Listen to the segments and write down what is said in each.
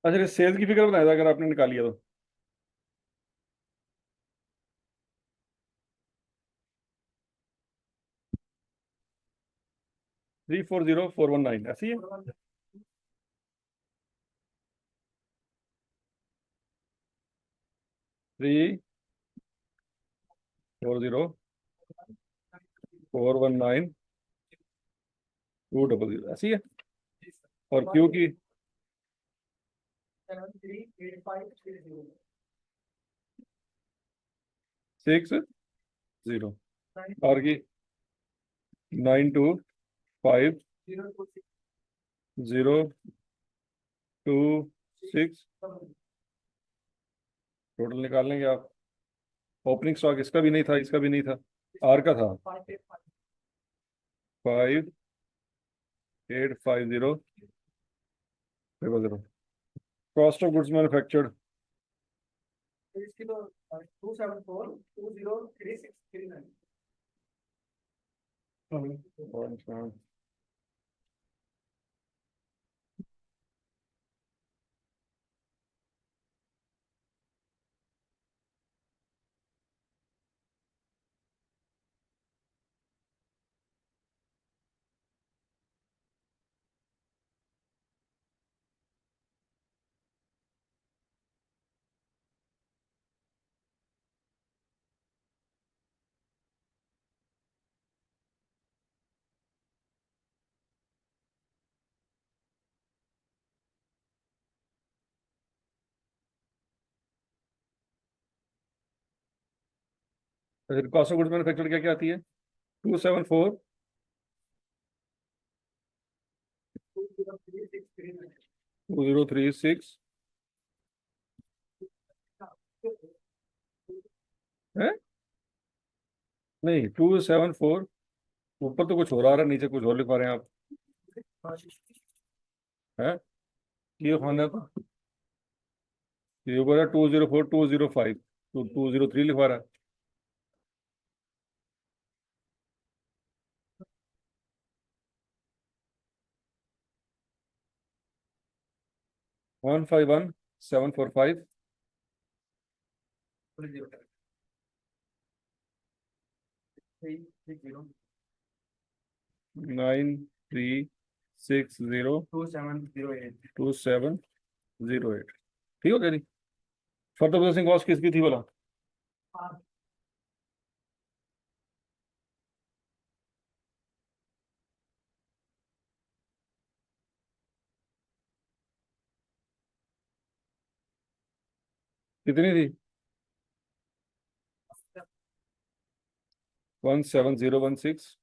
अच्छा, सेल्स की फिगर बनाया था अगर आपने निकाली है तो। 340419 ऐसी है। 340419 200 ऐसी है। और क्यू की 60 और की 925026। टोटल निकाल लेंगे आप। ओपनिंग स्टॉक इसका भी नहीं था, इसका भी नहीं था, आर का था। 5850। Cost of goods manufactured. Cost of goods manufactured क्या क्या आती है? 274 2036 है। नहीं, 274। ऊपर तो कुछ हो रहा है, नीचे कुछ और लिख पा रहे हैं आप। है ये खाना है तो ये बोला 204205, तो 203 लिखवा रहा है। 151745 93602708। ठीक हो गया जी। फर्दर प्रोसेसिंग कॉस्ट किसकी थी बोला? कितनी थी? 17016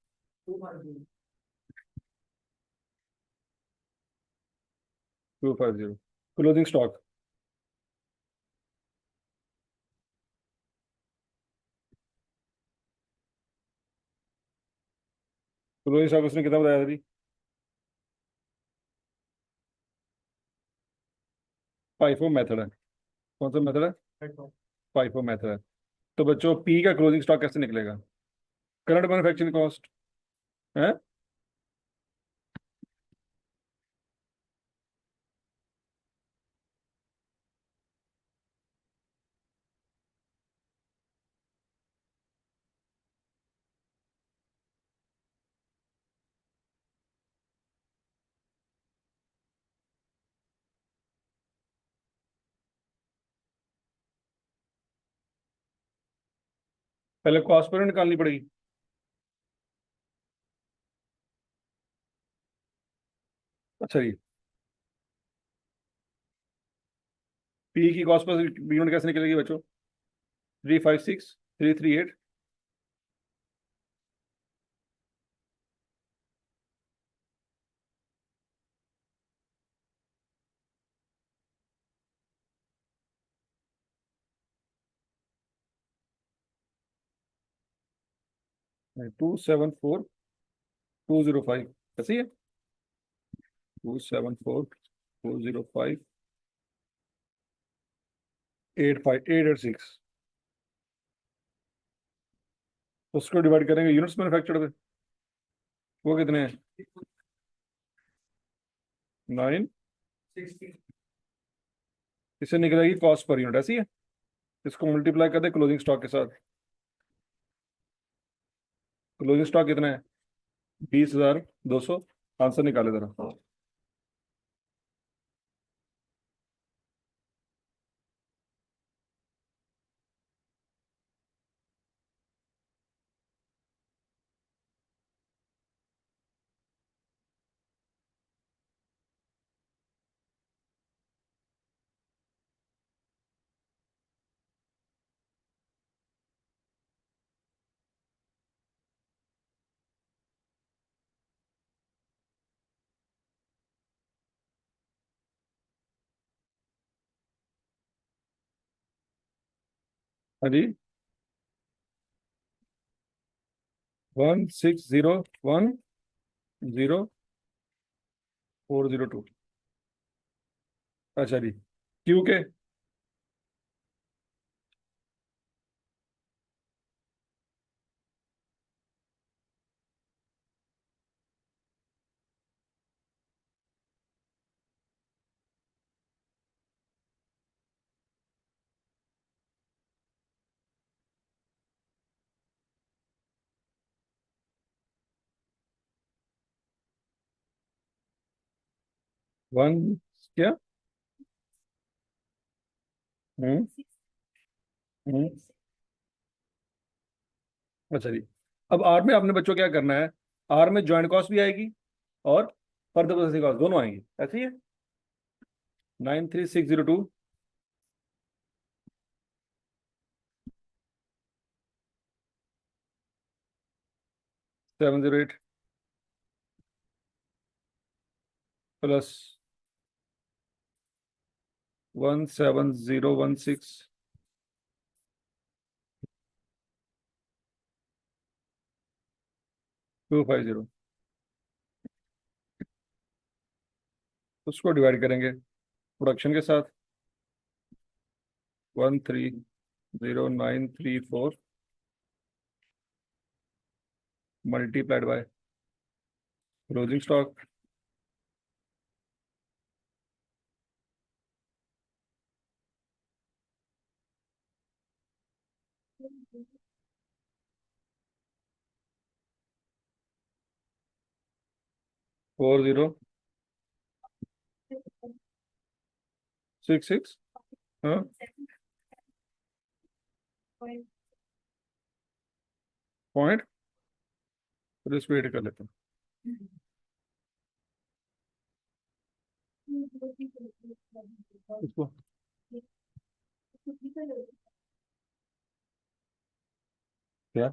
250। क्लोजिंग स्टॉक क्लोजिंग स्टॉक उसने कितना बताया था जी? फाइफो मेथड है। कौन सा मेथड है? फाइफो मेथड है। तो बच्चों पी का क्लोजिंग स्टॉक कैसे निकलेगा? करंट मैन्युफैक्चरिंग कॉस्ट है। पहले कॉस्ट पर निकालनी पड़ेगी। अच्छा जी। पी की कॉस्ट पर यूनिट कैसे निकलेगी बच्चों? 356338। 274205 ऐसी है। 274205 85886। उसको डिवाइड करेंगे यूनिट्स मैन्युफैक्चर्ड पे। वो कितने हैं? 9 इससे निकलेगी कॉस्ट पर यूनिट, ऐसी है। इसको मल्टीप्लाई कर दे क्लोजिंग स्टॉक के साथ। क्लोजिंग स्टॉक कितना है? 20,200। आंसर निकाले जरा। हाँ जी। 16010402। अच्छा जी। क्यू के। 1 क्या? हम्म। हम्म। अच्छा जी। अब आर में आपने बच्चों क्या करना है? आर में ज्वाइंट कॉस्ट भी आएगी और फर्दर प्रोसेसिंग कॉस्ट दोनों आएंगी, ऐसे ही है। 93602 708 प्लस 17016 250। उसको डिवाइड करेंगे प्रोडक्शन के साथ। 130934 मल्टीप्लाइड बाय क्लोजिंग स्टॉक। 4066। हाँ। पॉइंट। तो इसको एड कर लेते हैं इसको। क्या?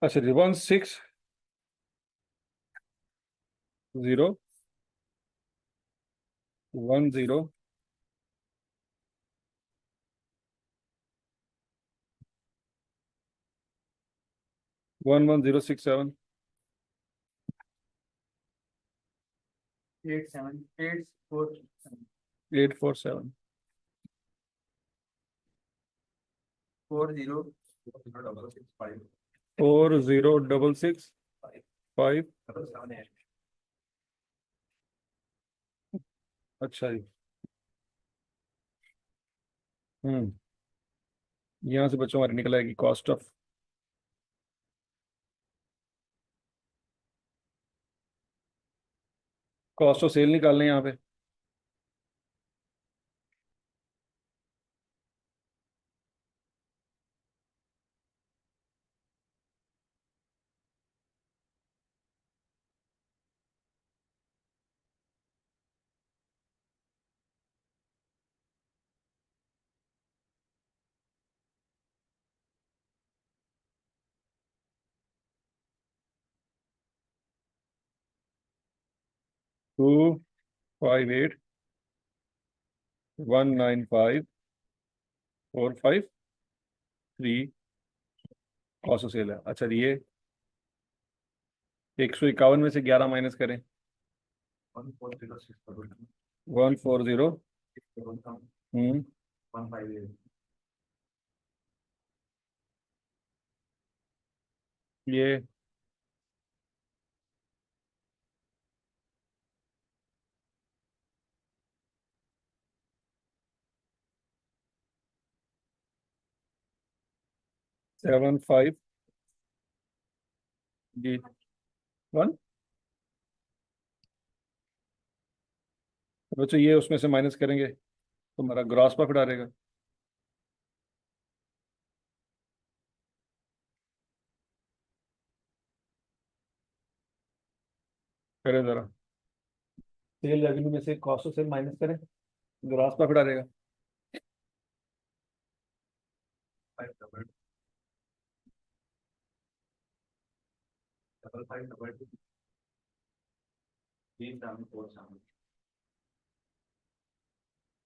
अच्छा जी। 1610111067 847 4066 5। अच्छा जी। हम्म। यहाँ से बच्चों हमारी निकल आएगी कॉस्ट ऑफ सेल निकालने हैं यहाँ पे। 258 195 453 कॉस्ट ऑफ सेल है। अच्छा जी, ये 151 में से 11 माइनस करें। 140। हम्म। ये 7 5 जी 1। बच्चों ये उसमें से माइनस करेंगे तो हमारा ग्रॉस प्रॉफिट आ रहेगा। करें जरा, सेल रेवेन्यू में से कॉस्ट ऑफ सेल माइनस करें, ग्रॉस प्रॉफिट आ रहेगा।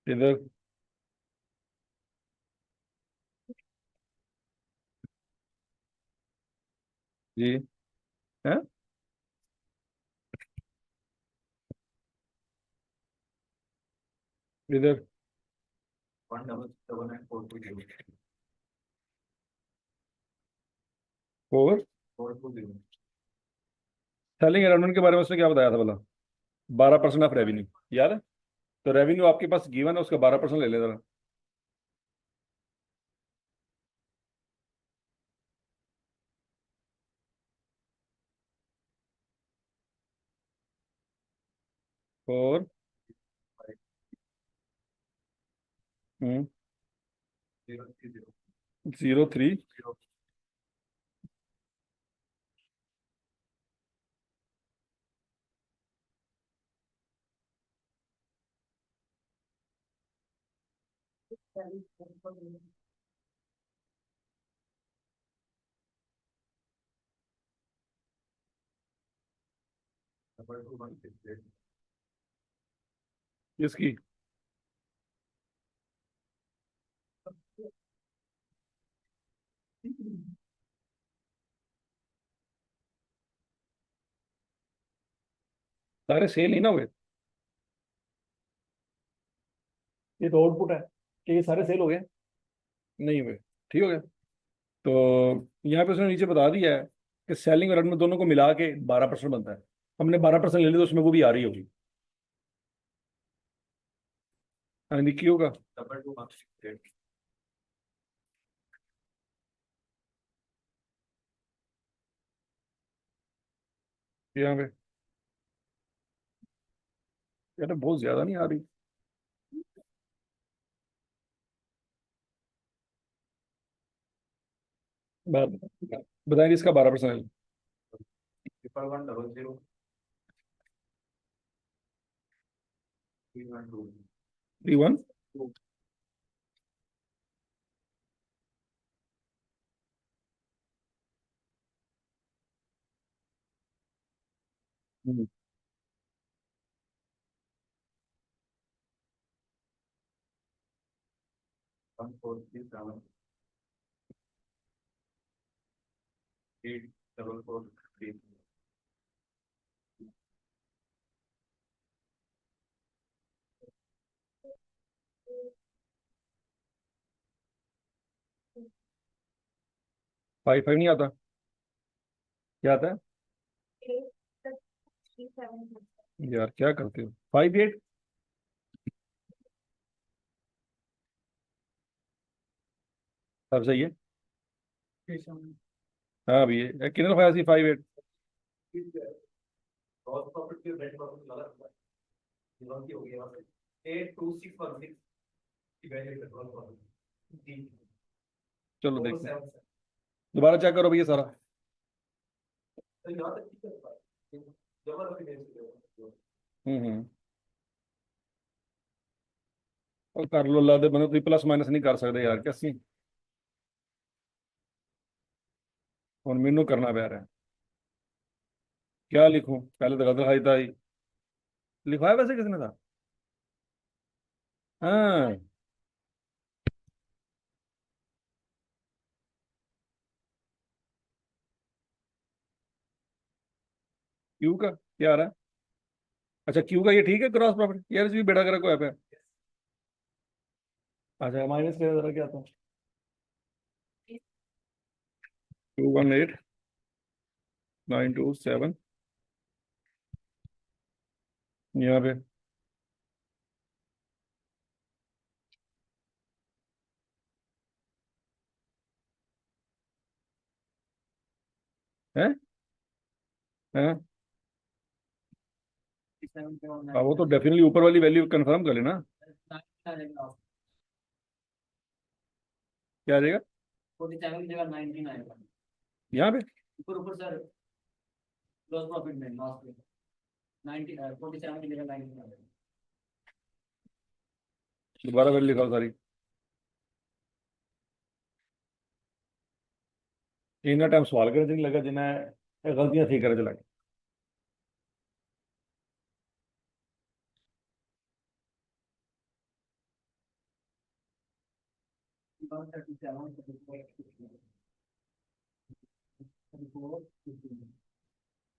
इधर जी है, इधर 4। सेलिंग अराउंडमेंट के बारे में उसने क्या बताया था बोला? 12% ऑफ रेवेन्यू, याद है? तो रेवेन्यू आपके पास गिवन है, उसका 12% ले ले जरा। फोर 0 3 इसकी सारे सेल नहीं ना हुए, ये तो आउटपुट है कि ये सारे सेल हो गए, नहीं हुए, ठीक हो गया। तो यहाँ पे उसने नीचे बता दिया है कि सेलिंग और एडमिन दोनों को मिला के 12% बनता है। हमने 12% ले लिया तो उसमें वो भी आ रही होगी, यानी क्यों होगा। यहाँ पे यार बहुत ज्यादा नहीं आ रही बात, बताएंगे इसका 12% 3 1। 5 5 नहीं आता, क्या आता है यार, क्या करते हो? 5 8 अब सही है। हाँ भैया, कितने खाया सी 5 8? चलो देखते हैं, दोबारा चेक करो भैया सारा। हम्म। और कर लो ला दे, मतलब प्लस माइनस नहीं कर सकते यार, कैसी और मीनू करना प्यार है। क्या लिखूं, पहले तो गलत खाई था ही। लिखवाया वैसे किसने था? हाँ, क्यू का क्या आ रहा है? अच्छा क्यू का ये ठीक है, क्रॉस प्रॉफिट यार, इसमें बेड़ा करा को है। अच्छा माइनस का जरा क्या था? 218 927 यहाँ पे हैं? हैं? हाँ, वो तो डेफिनेटली ऊपर वाली वैल्यू कंफर्म कर लेना। क्या आ जाएगा 47 की जगह 19 आएगा यहाँ पे? ऊपर ऊपर सर ग्रॉस प्रॉफिट में लास्ट में 90 47 की जगह 19 आएगा। दोबारा वैल्यू लिखाओ सारी। इतना टाइम सवाल करने नहीं लगा जिन्हें गलतियां ठीक करे चला।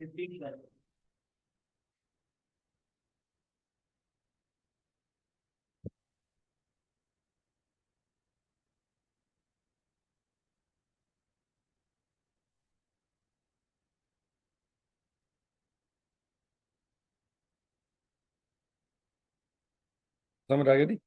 15 समझ आ गया थी?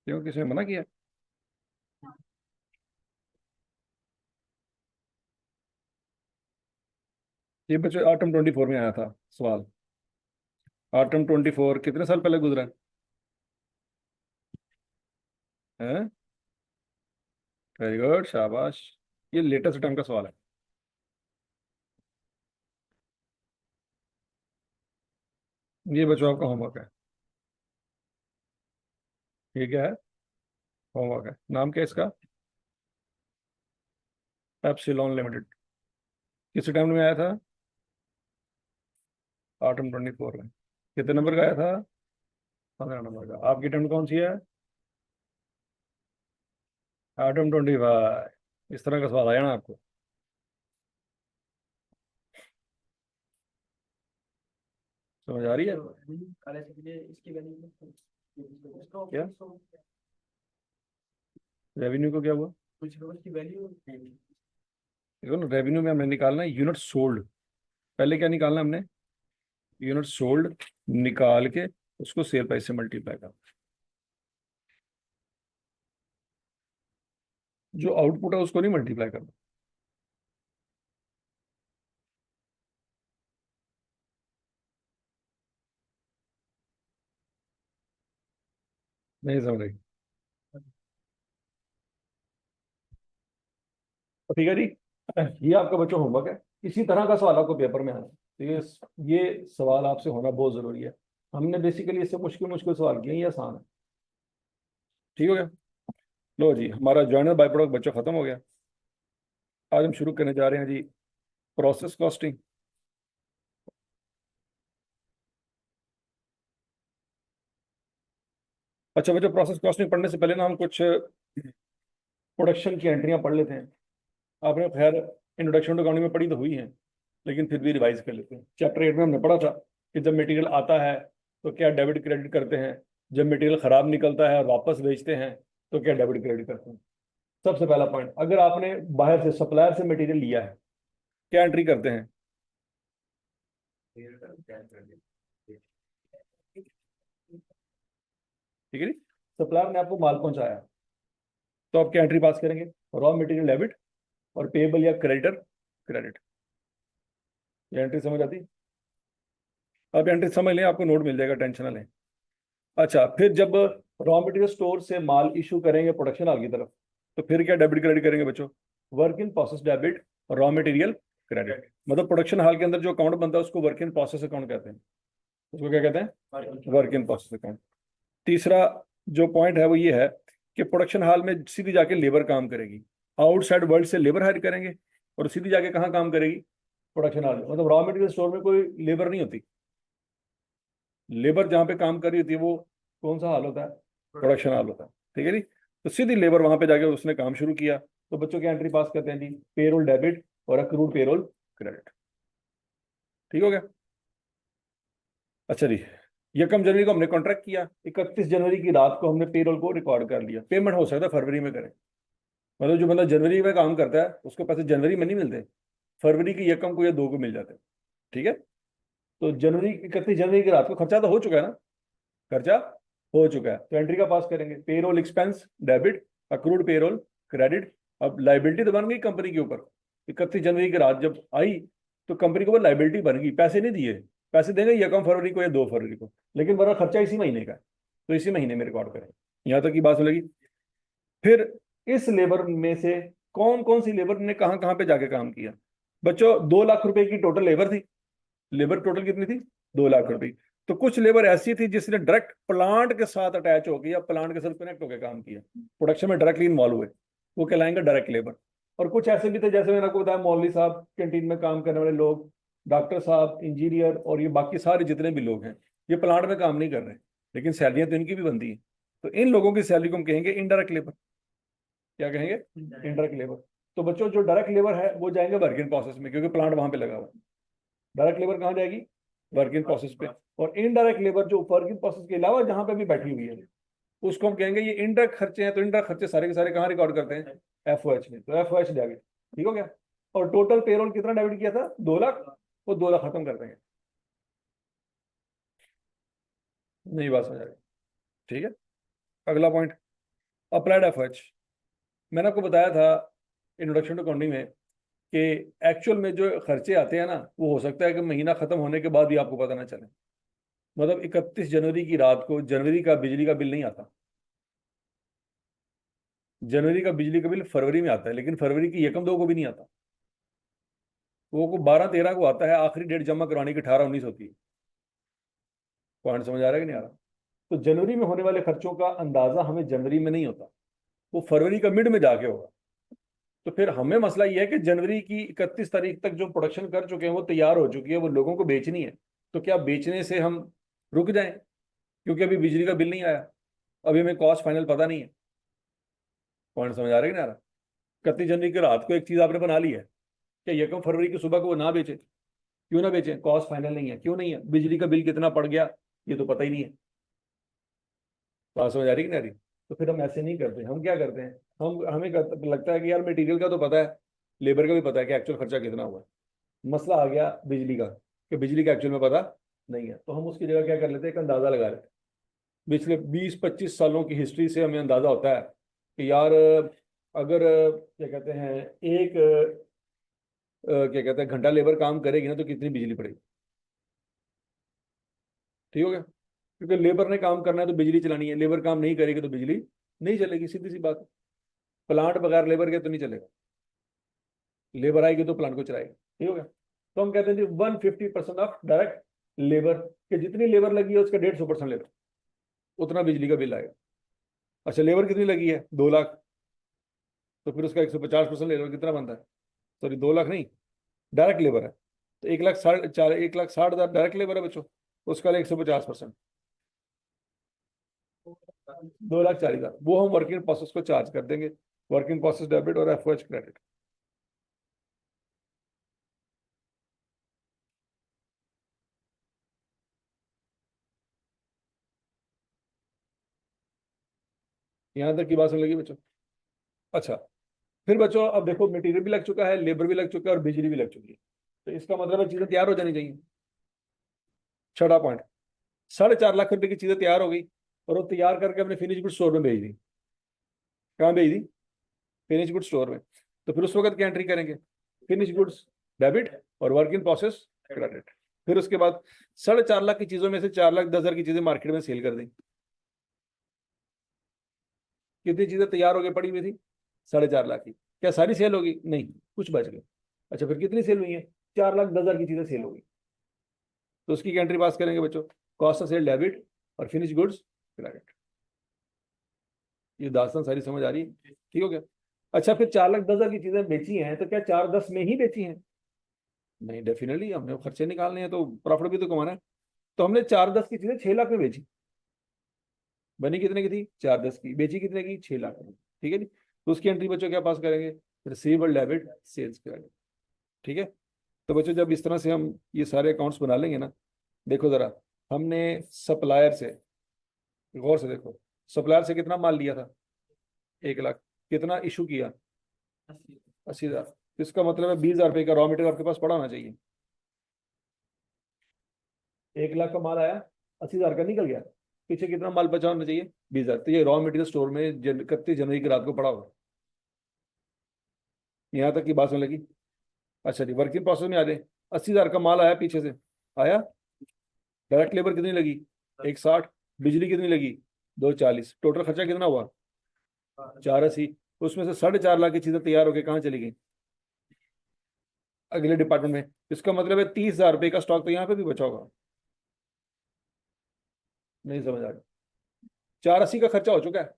क्यों, किसी ने मना किया? ये बच्चे आटम 24 में आया था सवाल। आटम 24 कितने साल पहले गुजरा है? वेरी गुड, शाबाश। ये लेटेस्ट टाइम का सवाल है। ये बच्चों आपका होमवर्क है। ये क्या है? होमवर्क है। नाम क्या है इसका? Epsilon limited. किस टाइम में आया था? आटम 24 में। कितने नंबर का आया था? 15 नंबर का। आपकी टाइम कौन सी है? आटम 25। इस तरह का सवाल आया ना आपको? समझ आ रही है? इसकी वैल्यू क्या रेवेन्यू को क्या हुआ? कुछ की वैल्यू देखो ना, रेवेन्यू में हमने निकालना है यूनिट सोल्ड। पहले क्या निकालना है हमने? यूनिट सोल्ड निकाल के उसको सेल प्राइस से मल्टीप्लाई करना। जो आउटपुट है उसको नहीं मल्टीप्लाई करना। नहीं समझ रही? तो ठीक है जी। ये आपका बच्चों होमवर्क है। इसी तरह का सवाल आपको पेपर में आना है। तो ये सवाल आपसे होना बहुत जरूरी है। हमने बेसिकली इससे मुश्किल मुश्किल सवाल किए, ये आसान है। ठीक हो गया? लो जी, हमारा जर्नल बाय प्रोडक्ट बच्चों खत्म हो गया। आज हम शुरू करने जा रहे हैं जी प्रोसेस कॉस्टिंग। अच्छा बच्चों, प्रोसेस कॉस्टिंग पढ़ने से पहले ना हम कुछ प्रोडक्शन की एंट्रियां पढ़ लेते हैं। आपने खैर इंट्रोडक्शन टू अकाउंटिंग में पढ़ी तो हुई है, लेकिन फिर भी रिवाइज कर लेते हैं। चैप्टर 8 में हमने पढ़ा था कि जब मटेरियल आता है तो क्या डेबिट क्रेडिट करते हैं, जब मटेरियल खराब निकलता है और वापस बेचते हैं तो क्या डेबिट क्रेडिट करते हैं। सबसे पहला पॉइंट, अगर आपने बाहर से सप्लायर से मटेरियल लिया है, क्या एंट्री करते हैं? ठीक है जी। सप्लायर ने आपको माल पहुंचाया तो आप क्या एंट्री पास करेंगे? रॉ मटेरियल डेबिट और पेएबल या क्रेडिटर क्रेडिट। ये एंट्री समझ आती? आप एंट्री समझ लें, आपको नोट मिल जाएगा, टेंशन ना लें। अच्छा, फिर जब रॉ मटेरियल स्टोर से माल इशू करेंगे प्रोडक्शन हाल की तरफ, तो फिर क्या डेबिट क्रेडिट करेंगे बच्चों? Work in process debit, raw material credit. मतलब प्रोडक्शन हाल के अंदर जो अकाउंट बनता है उसको वर्क इन प्रोसेस अकाउंट कहते हैं। उसको क्या कहते हैं? Work in process account. तीसरा जो पॉइंट है वो ये है कि प्रोडक्शन हाल में सीधी जाके लेबर काम करेगी। आउटसाइड वर्ल्ड से लेबर हायर करेंगे और सीधी जाके कहाँ काम करेगी? प्रोडक्शन हाल में। मतलब रॉ मटेरियल स्टोर में कोई लेबर नहीं होती। लेबर जहाँ पे काम कर रही होती है वो कौन सा हाल होता है? प्रोडक्शन हाल होता है। ठीक है जी। तो सीधी लेबर वहां पे जाके उसने काम शुरू किया, तो बच्चों की एंट्री पास करते हैं जी पेरोल डेबिट और अक्रूड पेरोल क्रेडिट। ठीक हो गया। अच्छा जी, यकम जनवरी को हमने कॉन्ट्रैक्ट किया, 31 जनवरी की रात को हमने पेरोल को रिकॉर्ड कर लिया। पेमेंट हो सकता है फरवरी में करें, मतलब जो बंदा जनवरी में काम करता है उसको पैसे जनवरी में नहीं मिलते, फरवरी की यकम को या 2 को मिल जाते हैं। ठीक है, तो जनवरी 31 जनवरी की रात को खर्चा तो हो चुका है ना, खर्चा हो चुका है, तो एंट्री का पास करेंगे। Payroll expense debit, accrued payroll credit. अब लाइबिलिटी तो बन गई कंपनी के ऊपर, 31 जनवरी की रात जब आई तो कंपनी के ऊपर लाइबिलिटी बन गई, पैसे नहीं दिए, पैसे देंगे यकम फरवरी को या 2 फरवरी को, लेकिन बड़ा खर्चा इसी महीने का है, तो इसी महीने में रिकॉर्ड करें। यहाँ तक की बात लगी। फिर इस लेबर में से कौन कौन सी लेबर ने कहाँ कहाँ पे जाके काम किया। बच्चों 2 लाख रुपए की टोटल लेबर थी। लेबर टोटल कितनी थी, 2 लाख रुपए। तो कुछ लेबर ऐसी थी जिसने डायरेक्ट प्लांट के साथ अटैच होकर या प्लांट के साथ कनेक्ट होकर काम किया, प्रोडक्शन में डायरेक्टली इन्वॉल्व हुए, वो कहलाएंगे डायरेक्ट लेबर। और कुछ ऐसे भी थे जैसे मैंने आपको बताया, मौलवी साहब, कैंटीन में काम करने वाले लोग, डॉक्टर साहब, इंजीनियर, और ये बाकी सारे जितने भी लोग हैं, ये प्लांट में काम नहीं कर रहे, लेकिन सैलरियां तो इनकी भी बनती हैं। तो इन लोगों की सैलरी को हम कहेंगे इनडायरेक्ट लेबर। क्या कहेंगे, इनडायरेक्ट लेबर। तो बच्चों जो डायरेक्ट लेबर है वो जाएंगे वर्क इन प्रोसेस में, क्योंकि प्लांट वहां पे लगा हुआ है। डायरेक्ट लेबर कहाँ जाएगी, वर्क इन प्रोसेस पे। और इनडायरेक्ट लेबर जो वर्क इन प्रोसेस के अलावा जहां पे भी बैठी हुई है, उसको हम कहेंगे ये इनडायरेक्ट खर्चे हैं। तो इनडायरेक्ट खर्चे सारे के सारे कहाँ रिकॉर्ड करते हैं, एफओएच में। तो एफओएच डेबिट, ठीक हो गया। और टोटल पेरोल कितना डेबिट किया था, 2 लाख, वो 2 लाख खत्म कर देंगे। नई बात समझ आ रही, ठीक है। अगला पॉइंट, अप्लाइड एफओएच। मैंने आपको बताया था इंट्रोडक्शन टू अकाउंटिंग में कि एक्चुअल में जो खर्चे आते हैं ना, वो हो सकता है कि महीना खत्म होने के बाद भी आपको पता ना चले। मतलब 31 जनवरी की रात को जनवरी का बिजली का बिल नहीं आता, जनवरी का बिजली का बिल फरवरी में आता है, लेकिन फरवरी की यकम 2 को भी नहीं आता, वो को 12-13 को आता है। आखिरी डेट जमा करवाने की 18-19 होती है। पॉइंट समझ आ रहा है कि नहीं आ रहा। तो जनवरी में होने वाले खर्चों का अंदाजा हमें जनवरी में नहीं होता, वो फरवरी का मिड में जाके होगा। तो फिर हमें मसला ये है कि जनवरी की 31 तारीख तक जो प्रोडक्शन कर चुके हैं वो तैयार हो चुकी है, वो लोगों को बेचनी है। तो क्या बेचने से हम रुक जाएं, क्योंकि अभी बिजली का बिल नहीं आया, अभी हमें कॉस्ट फाइनल पता नहीं है। पॉइंट समझ आ रहा है कि नहीं आ रहा। 31 जनवरी की रात को एक चीज आपने बना ली है, क्या यकम फरवरी की सुबह को वो ना बेचे, क्यों ना बेचे, कॉस्ट फाइनल नहीं है। क्यों नहीं है, बिजली का बिल कितना पड़ गया ये तो पता ही नहीं है। बात समझ आ रही कि नहीं आ रही। तो फिर हम ऐसे नहीं करते, हम क्या करते हैं, लगता है कि यार मटेरियल का तो पता है, लेबर का भी पता है कि एक्चुअल खर्चा कितना हुआ है। मसला आ गया बिजली का, कि बिजली का एक्चुअल में पता नहीं है, तो हम उसकी जगह क्या कर लेते हैं, एक अंदाजा लगा लेते हैं। पिछले 20-25 सालों की हिस्ट्री से हमें अंदाजा होता है कि यार अगर क्या कहते हैं एक क्या कहते हैं घंटा लेबर काम करेगी ना तो कितनी बिजली पड़ेगी। ठीक हो गया, क्योंकि लेबर ने काम करना है तो बिजली चलानी है, लेबर काम नहीं करेगी तो बिजली नहीं चलेगी, सीधी सी बात है। प्लांट बगैर लेबर के तो नहीं चलेगा, लेबर आएगी तो प्लांट को चलाएगी। ठीक हो गया। तो हम कहते हैं 150% ऑफ डायरेक्ट लेबर, कि जितनी लेबर लगी है उसका 150% लेबर, उतना बिजली का बिल आएगा। अच्छा लेबर कितनी लगी है, 2 लाख, तो फिर उसका 150% ले लो, कितना बनता है, सॉरी 2 लाख नहीं, डायरेक्ट लेबर है तो 1,60,000 डायरेक्ट लेबर है बच्चों, उसका 150%, 2,40,000 वो हम वर्किंग प्रोसेस को चार्ज कर देंगे, वर्किंग प्रोसेस डेबिट और एफओएच क्रेडिट। यहां तक की बात समझ लगी बच्चों। अच्छा, फिर बच्चों अब देखो मटेरियल भी लग चुका है, लेबर भी लग चुका है और बिजली भी लग चुकी है, तो इसका मतलब है चीजें तैयार हो जानी चाहिए। छठा पॉइंट, 4.5 लाख रुपए की चीजें तैयार हो गई और वो तैयार करके अपने फिनिश गुड स्टोर में भेज दी। कहाँ भेज दी, फिनिश गुड स्टोर में। तो फिर उस वक्त क्या एंट्री करेंगे, फिनिश गुड्स डेबिट और वर्क इन प्रोसेस क्रेडिट। फिर उसके बाद 4.5 लाख की चीजों में से 4,10,000 की चीजें मार्केट में सेल कर दी। कितनी चीजें तैयार होकर पड़ी हुई थी, 4.5 लाख की। क्या सारी सेल होगी, नहीं, कुछ बच गए। अच्छा फिर कितनी सेल हुई है, 4,10,000 की चीजें सेल होगी। तो उसकी एंट्री पास करेंगे बच्चों, कॉस्ट ऑफ सेल डेबिट और फिनिश गुड्स क्रेडिट। ये दास्तान सारी समझ आ रही है, ठीक हो गया। अच्छा फिर 4,10,000 की चीजें बेची हैं, तो क्या 4-10 में ही बेची हैं, नहीं, डेफिनेटली हमने खर्चे निकालने हैं तो प्रॉफिट भी तो कमाना है। तो हमने 4-10 की चीजें 6 लाख में बेची, बनी कितने की थी, 4-10 की, बेची कितने की, 6 लाख में। ठीक है जी। तो उसकी एंट्री बच्चों क्या पास करेंगे, रिसीवेबल डेबिट सेल्स क्रेडिट। ठीक है। तो बच्चों जब इस तरह से हम ये सारे अकाउंट्स बना लेंगे ना, देखो ज़रा, हमने सप्लायर से, गौर से देखो, सप्लायर से कितना माल लिया था? 1 लाख। कितना इशू किया? 80,000। तो इसका मतलब है 20,000 रुपये का रॉ मटेरियल आपके पास पड़ा होना चाहिए। 1 लाख का माल आया, 80,000 का निकल गया, पीछे कितना माल बचा होना चाहिए? 20,000। तो ये रॉ मटेरियल स्टोर में 31 जनवरी की रात को पड़ा होगा। यहाँ तक की बात सुन लगी? अच्छा जी, वर्किंग प्रोसेस में आ जाए। 80,000 का माल आया पीछे से, आया। डायरेक्ट लेबर कितनी लगी? 160। बिजली कितनी लगी? 240। टोटल खर्चा कितना हुआ? 480। उसमें से 4.5 लाख की चीजें तैयार होकर कहाँ चली गई? अगले डिपार्टमेंट में। इसका मतलब है 30,000 रुपये का स्टॉक तो यहाँ पे भी बचा होगा। नहीं समझ आ रहा? 480 का खर्चा हो चुका है,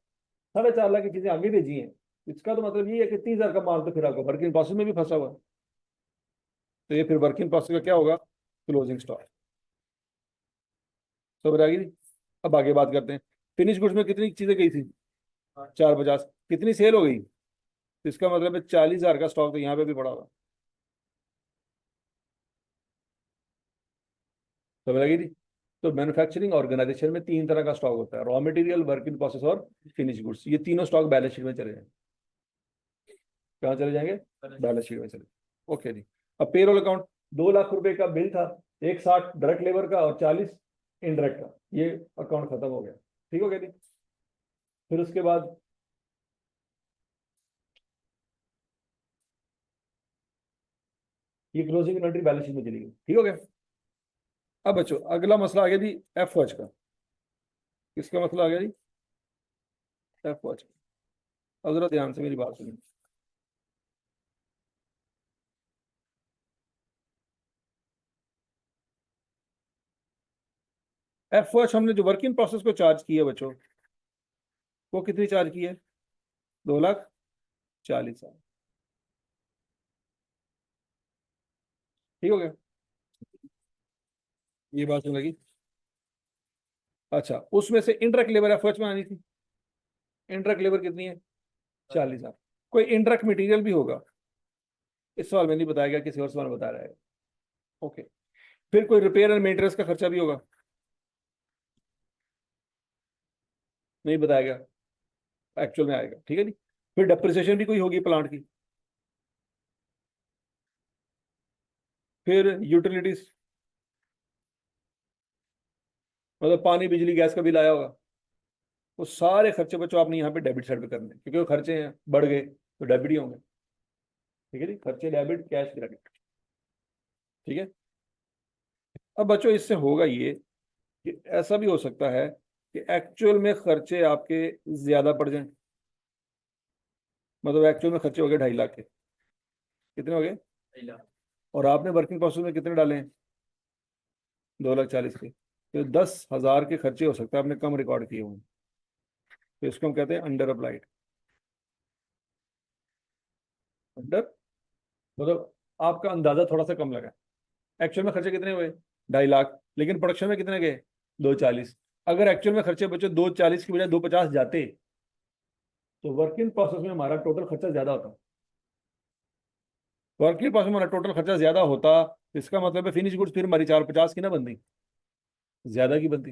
4.5 लाख की चीजें आगे भेजी हैं। इसका तो मतलब ये है कि 30,000 का माल तो फिर आपको वर्किंग प्रोसेस में भी फंसा हुआ है। तो ये फिर वर्किंग प्रोसेस का क्या होगा? Closing stock. समझ आ गई? अब आगे बात करते हैं। फिनिश गुड्स में कितनी चीजें गई थी? 450। कितनी सेल हो गई? तो इसका मतलब है 40,000 का स्टॉक तो यहाँ पे भी पड़ा हुआ। समझ लगी थी? तो मैन्युफैक्चरिंग ऑर्गेनाइजेशन में 3 तरह का स्टॉक होता है: raw material, work in process और फिनिश गुड्स। ये तीनों स्टॉक बैलेंस शीट में चले जाएंगे। कहाँ चले जाएंगे? बैलेंस शीट में चले। ओके जी। अब पेरोल अकाउंट, 2 लाख रुपए का बिल था, 160 डायरेक्ट लेबर का और 40 इनडायरेक्ट का। ये अकाउंट खत्म हो गया। ठीक हो गया जी? फिर उसके बाद ये क्लोजिंग इन्वेंटरी बैलेंस शीट में चली गई। ठीक हो गया? अब बच्चों अगला मसला आ गया जी, एफ वॉच का। किसका मसला आ गया जी? F watch. अब जरा ध्यान से मेरी बात सुनिए। एफ वॉच हमने जो वर्किंग प्रोसेस को चार्ज की है बच्चों, वो कितनी चार्ज की है? 2,40,000। ठीक हो गया? ये बात सुन लगी? अच्छा, उसमें से इंटरेक्ट लेबर एफ वॉच में आनी थी। इंटरेक्ट लेबर कितनी है? 40,000। कोई इंटरेक्ट मटेरियल भी होगा, इस सवाल में नहीं बताया गया, किसी और सवाल में बताया जाएगा। ओके। फिर कोई रिपेयर एंड मेंटेनेंस का खर्चा भी होगा, नहीं बताया गया, एक्चुअल में आएगा। ठीक है जी? फिर डेप्रिसिएशन भी कोई होगी प्लांट की। फिर यूटिलिटीज, मतलब पानी बिजली गैस का बिल आया होगा। वो सारे खर्चे बच्चों आपने यहाँ पे डेबिट साइड पे करने हैं, क्योंकि वो खर्चे हैं, बढ़ गए तो डेबिट ही होंगे। ठीक है जी? खर्चे डेबिट, कैश क्रेडिट। ठीक है? अब बच्चों इससे होगा ये कि ऐसा भी हो सकता है कि एक्चुअल में खर्चे आपके ज्यादा पड़ जाएं। मतलब एक्चुअल में खर्चे हो गए 2.5 लाख के। कितने हो गए? और आपने वर्किंग प्रोसेस में कितने डाले हैं? 2,40,000 के। तो 10,000 के खर्चे हो सकता है आपने कम रिकॉर्ड किए हों। तो इसको हम कहते हैं अंडर अप्लाइड। अंडर मतलब आपका अंदाजा थोड़ा सा कम लगा। एक्चुअल में खर्चे कितने हुए? 2.5 लाख, लेकिन प्रोडक्शन में कितने गए? 240। अगर एक्चुअल में खर्चे बच्चों 240 की बजाय 250 जाते, तो वर्किंग प्रोसेस में हमारा टोटल खर्चा ज्यादा होता। वर्किंग प्रोसेस में हमारा टोटल खर्चा ज्यादा होता, इसका मतलब है फिनिश गुड्स फिर हमारी 450 की ना बनती, ज्यादा की बनती।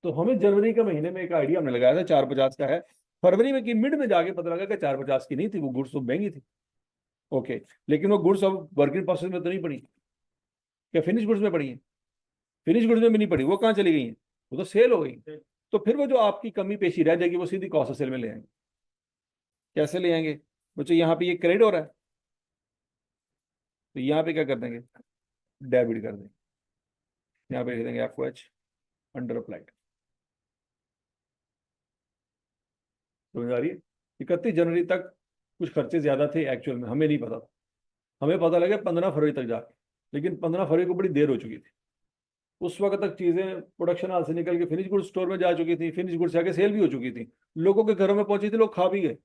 तो हमें जनवरी के महीने में एक आइडिया हमने लगाया था 450 का है। फरवरी में की मिड में जाके पता लगा कि 450 की नहीं थी, वो गुड्स तो महंगी थी। ओके। लेकिन वो गुड्स अब वर्किंग प्रोसेस में तो नहीं पड़ी, क्या फिनिश गुड्स में पड़ी है? फिनिश गुड्स में भी नहीं पड़ी, वो कहाँ चली गई है? वो तो सेल हो गई। तो फिर वो जो आपकी कमी पेशी रह जाएगी वो सीधी कॉस्ट ऑफ सेल में ले आएंगे। कैसे ले आएंगे बच्चों? यहाँ पे ये क्रेडिट हो रहा है, तो यहाँ पे क्या कर देंगे? डेबिट कर देंगे। यहाँ पे लिख देंगे एफ एच अंडर अप्लाइड। समझ आ रही है? 31 जनवरी तक कुछ खर्चे ज्यादा थे, एक्चुअल में हमें नहीं पता था। हमें पता लगा 15 फरवरी तक जाके, लेकिन 15 फरवरी को बड़ी देर हो चुकी थी। उस वक्त तक चीजें प्रोडक्शन हाल से निकल के फिनिश गुड्स स्टोर में जा चुकी थी, फिनिश गुड्स जाके सेल भी हो चुकी थी, लोगों के घरों में पहुंची थी, लोग खा भी गए।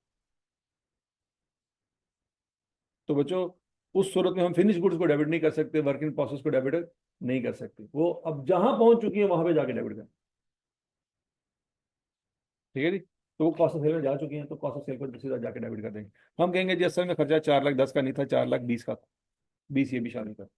तो बच्चों उस सूरत में हम फिनिश गुड्स को डेबिट नहीं कर सकते, वर्क इन प्रोसेस को डेबिट नहीं कर सकते। वो अब जहां पहुंच चुकी है वहां पे जाके डेबिट कर। ठीक है जी? तो वो कॉस्ट ऑफ सेल में जा चुकी हैं, तो कॉस्ट ऑफ सेल को सीधा जाके डेबिट कर देंगे। हम कहेंगे जी असल में खर्चा 4,10,000 का नहीं था, 4,20,000 का था। BCA भी शामिल कर।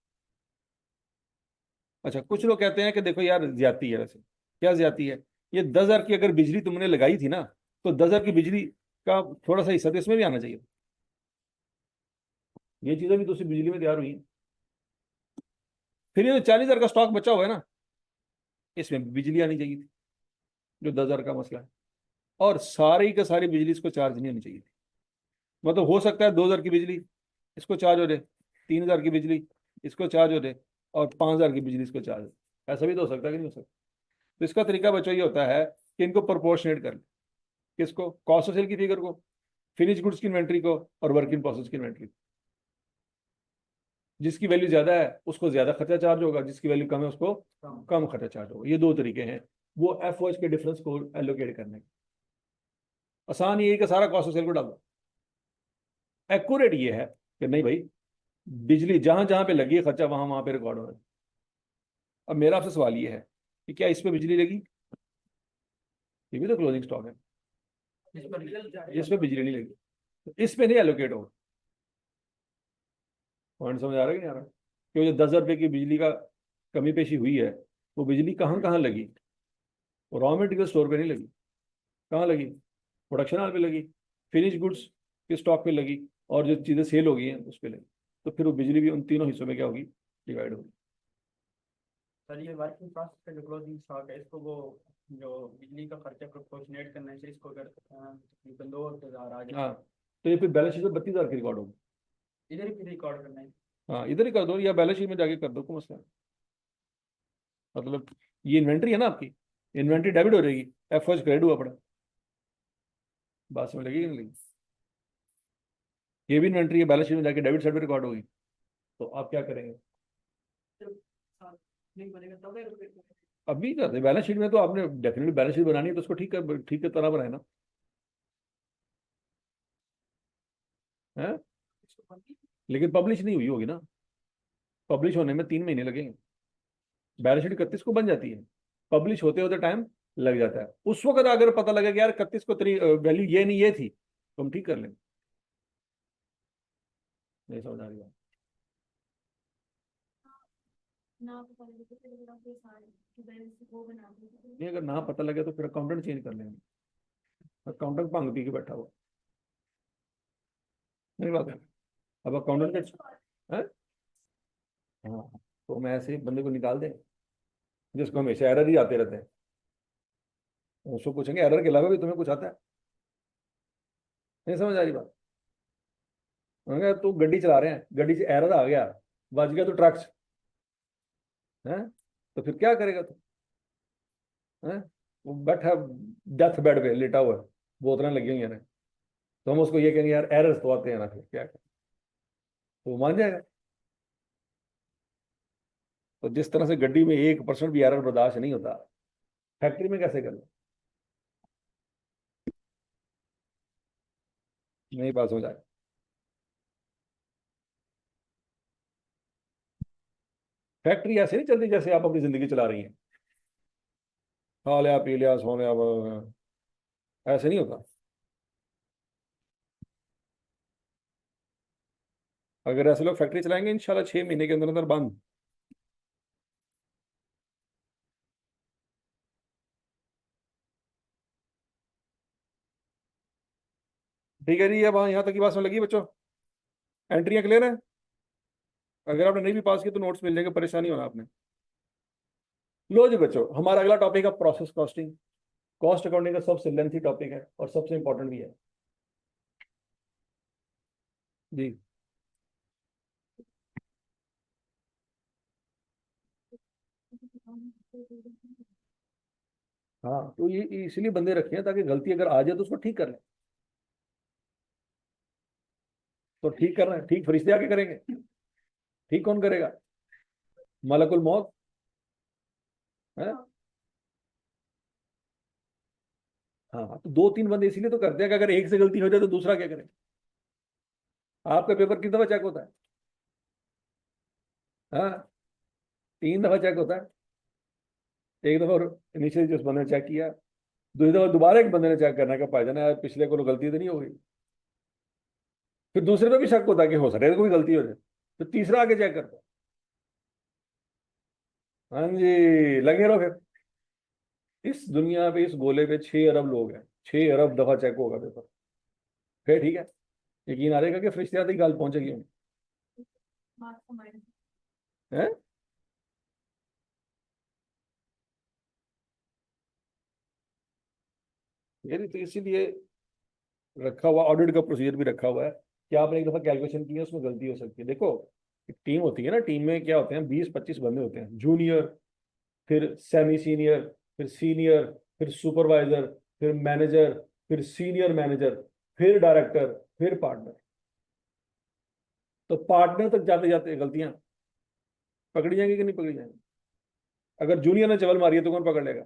अच्छा, कुछ लोग कहते हैं कि देखो यार ज्यादती है। वैसे क्या ज्यादती है? ये 10,000 की अगर बिजली तुमने लगाई थी ना, तो 10,000 की बिजली का थोड़ा सा हिस्सा तो इसमें भी आना चाहिए। ये चीजें भी दूसरी बिजली में तैयार हुई हैं। फिर ये 40,000 का स्टॉक बचा हुआ है ना, इसमें भी बिजली आनी चाहिए थी, जो 10,000 का मसला है। और सारी का सारी बिजली इसको चार्ज नहीं होनी चाहिए थी। मतलब हो सकता है 2,000 की बिजली इसको चार्ज हो जाए, 3,000 की बिजली इसको चार्ज हो जाए, और 5,000 की बिजली इसको चार्ज हो। ऐसा भी तो हो सकता है कि नहीं हो सकता? तो इसका तरीका बच्चों ये होता है कि इनको प्रोपोर्शनेट कर ले। किसको? कॉस्ट ऑफ सेल की फिगर को, फिनिश गुड्स की इन्वेंट्री को, और वर्क इन प्रोसेस की इन्वेंट्री को। जिसकी वैल्यू ज्यादा है उसको ज्यादा खर्चा चार्ज होगा, जिसकी वैल्यू कम है उसको कम खर्चा चार्ज होगा। ये दो तरीके हैं वो एफ के डिफरेंस को एलोकेट करने के। आसान ये है कि सारा कॉस्ट ऑफ सेल को डाल दो। एक्यूरेट ये है कि नहीं भाई, बिजली जहां जहां पे लगी है खर्चा वहां वहां पे रिकॉर्ड हो रहा है। अब मेरा आपसे सवाल ये है कि क्या इस पे बिजली लगी? ये भी तो क्लोजिंग स्टॉक है, इस पे बिजली नहीं लगी, तो इस पे नहीं एलोकेट होगा। पॉइंट समझ आ रहा है कि नहीं आ रहा? कि जो 10,000 रुपये की बिजली का कमी पेशी हुई है, वो बिजली कहाँ कहाँ लगी? वो रॉ मटेरियल स्टोर पे नहीं लगी। कहाँ लगी? प्रोडक्शन हॉल पे लगी, फिनिश गुड्स के स्टॉक पे लगी, और जो चीज़ें सेल हो गई हैं उस पे लगी। तो फिर वो बिजली भी उन तीनों हिस्सों में क्या होगी? डिवाइड होगी। सर ये वर्किंग प्रोसेस का जो क्लोजिंग स्टॉक है इसको वो जो बिजली का खर्चा प्रोपोर्शनेट करने से इसको अगर तकरीबन 2,000 आ जाए हाँ, तो ये फिर बैलेंस शीट में 32,000 की रिकॉर्ड होगी। इधर ही फिर रिकॉर्ड करना है। हाँ, इधर ही कर दो या बैलेंस शीट में जाके कर दो, कोई मसला नहीं। मतलब ये इन्वेंट्री है ना आपकी, इन्वेंट्री डेबिट हो जाएगी, एफ क्रेडिट हुआ पड़ा। बात समझ लगी कि नहीं लगी? ये भी इन्वेंट्री है, बैलेंस शीट में जाके डेबिट साइड पे रिकॉर्ड होगी। तो आप क्या करेंगे? नहीं बनेगा तब अभी करते बैलेंस शीट में तो आपने डेफिनेटली बैलेंस शीट बनानी है, तो उसको ठीक है तरह बनाए ना है। लेकिन पब्लिश नहीं हुई होगी ना, पब्लिश होने में 3 महीने लगेंगे। बैलेंस शीट 31 को बन जाती है, पब्लिश होते होते टाइम लग जाता है। उस वक्त अगर पता लगे कि यार 31 को वैल्यू ये नहीं ये थी, तो हम ठीक कर लेंगे। नहीं समझ आ रही बात? नहीं, अगर ना पता लगे तो फिर अकाउंटेंट चेंज कर लेंगे। अकाउंटेंट भंग पी के बैठा हुआ नहीं बात है। अब अकाउंटेंट है, हाँ, तो मैं ऐसे बंदे को निकाल दें जिसको हमेशा एरर ही आते रहते हैं। उसको पूछेंगे एरर के अलावा भी तुम्हें कुछ आता है? नहीं समझ आ रही बात? उन्होंने कहा, तू गड्डी चला रहे हैं, गड्डी से एरर आ गया, बच गया तो ट्रक्स है, तो फिर क्या करेगा तू? है, वो बैठा डेथ बेड पे लेटा हुआ है, बोतलें लगी हुई हैं ना, तो हम उसको ये कहेंगे यार एरर्स तो आते हैं ना, फिर क्या करें? तो वो मान जाएगा। तो जिस तरह से गड्डी में 1% भी एरर बर्दाश्त नहीं होता, फैक्ट्री में कैसे कर लो? नहीं पास हो जाए। फैक्ट्री ऐसे नहीं चलती जैसे आप अपनी जिंदगी चला रही हैं, खा लिया पी लिया सो लिया, ऐसे नहीं होता। अगर ऐसे लोग फैक्ट्री चलाएंगे इंशाल्लाह 6 महीने के अंदर अंदर बंद। ठीक है जी, अब हाँ यहाँ तक की बात समझ लगी बच्चों? एंट्रियां क्लियर है? अगर आपने नहीं भी पास की तो नोट्स मिल जाएंगे, परेशानी होना आपने। लो जी बच्चों, हमारा अगला टॉपिक है प्रोसेस कॉस्टिंग। कॉस्ट अकाउंटिंग का सबसे लेंथी टॉपिक है और सबसे इंपॉर्टेंट भी है जी। हाँ, तो ये इसलिए बंदे रखे हैं ताकि गलती अगर आ जाए तो उसको ठीक कर लें। तो ठीक करना है, ठीक फरिश्ते आके करेंगे। ठीक कौन करेगा? मलकुल मौत है। हाँ, तो 2-3 बंदे इसीलिए तो करते हैं कि अगर एक से गलती हो जाए तो दूसरा क्या करे। आपका पेपर कितनी दफा चेक होता है? हाँ, 3 दफा चेक होता है। एक दफा इनिशियली जिस बंदे ने चेक किया, दूसरी दफा दोबारा एक बंदे ने चेक करना का भाईजान यार पिछले को गलती तो नहीं हो गई। फिर दूसरे पे भी शक होता है कि हो सकता है कोई गलती हो जाए। तो तीसरा आगे चेक करता है। हाँ जी, लगे रहो फिर। इस दुनिया पे, इस गोले पे 6 अरब लोग हैं, 6 अरब दफा चेक होगा पेपर। फिर ठीक है, यकीन आ रहेगा कि फरिश्ते आते ही गाल पहुंचेगी उन्हें। हैं? यार तो इसीलिए रखा हुआ, ऑडिट का प्रोसीजर भी रखा हुआ है कि आपने एक दफा कैलकुलेशन की है, उसमें गलती हो सकती है। देखो, एक टीम होती है ना, टीम में क्या होते हैं, 20-25 बंदे होते हैं, जूनियर, फिर सेमी सीनियर, फिर सीनियर, फिर सुपरवाइजर, फिर मैनेजर, फिर सीनियर मैनेजर, फिर डायरेक्टर, फिर पार्टनर। तो पार्टनर तक जाते जाते गलतियां पकड़ी जाएंगी कि नहीं पकड़ी जाएंगी? अगर जूनियर ने चवल मारी है तो कौन पकड़ लेगा?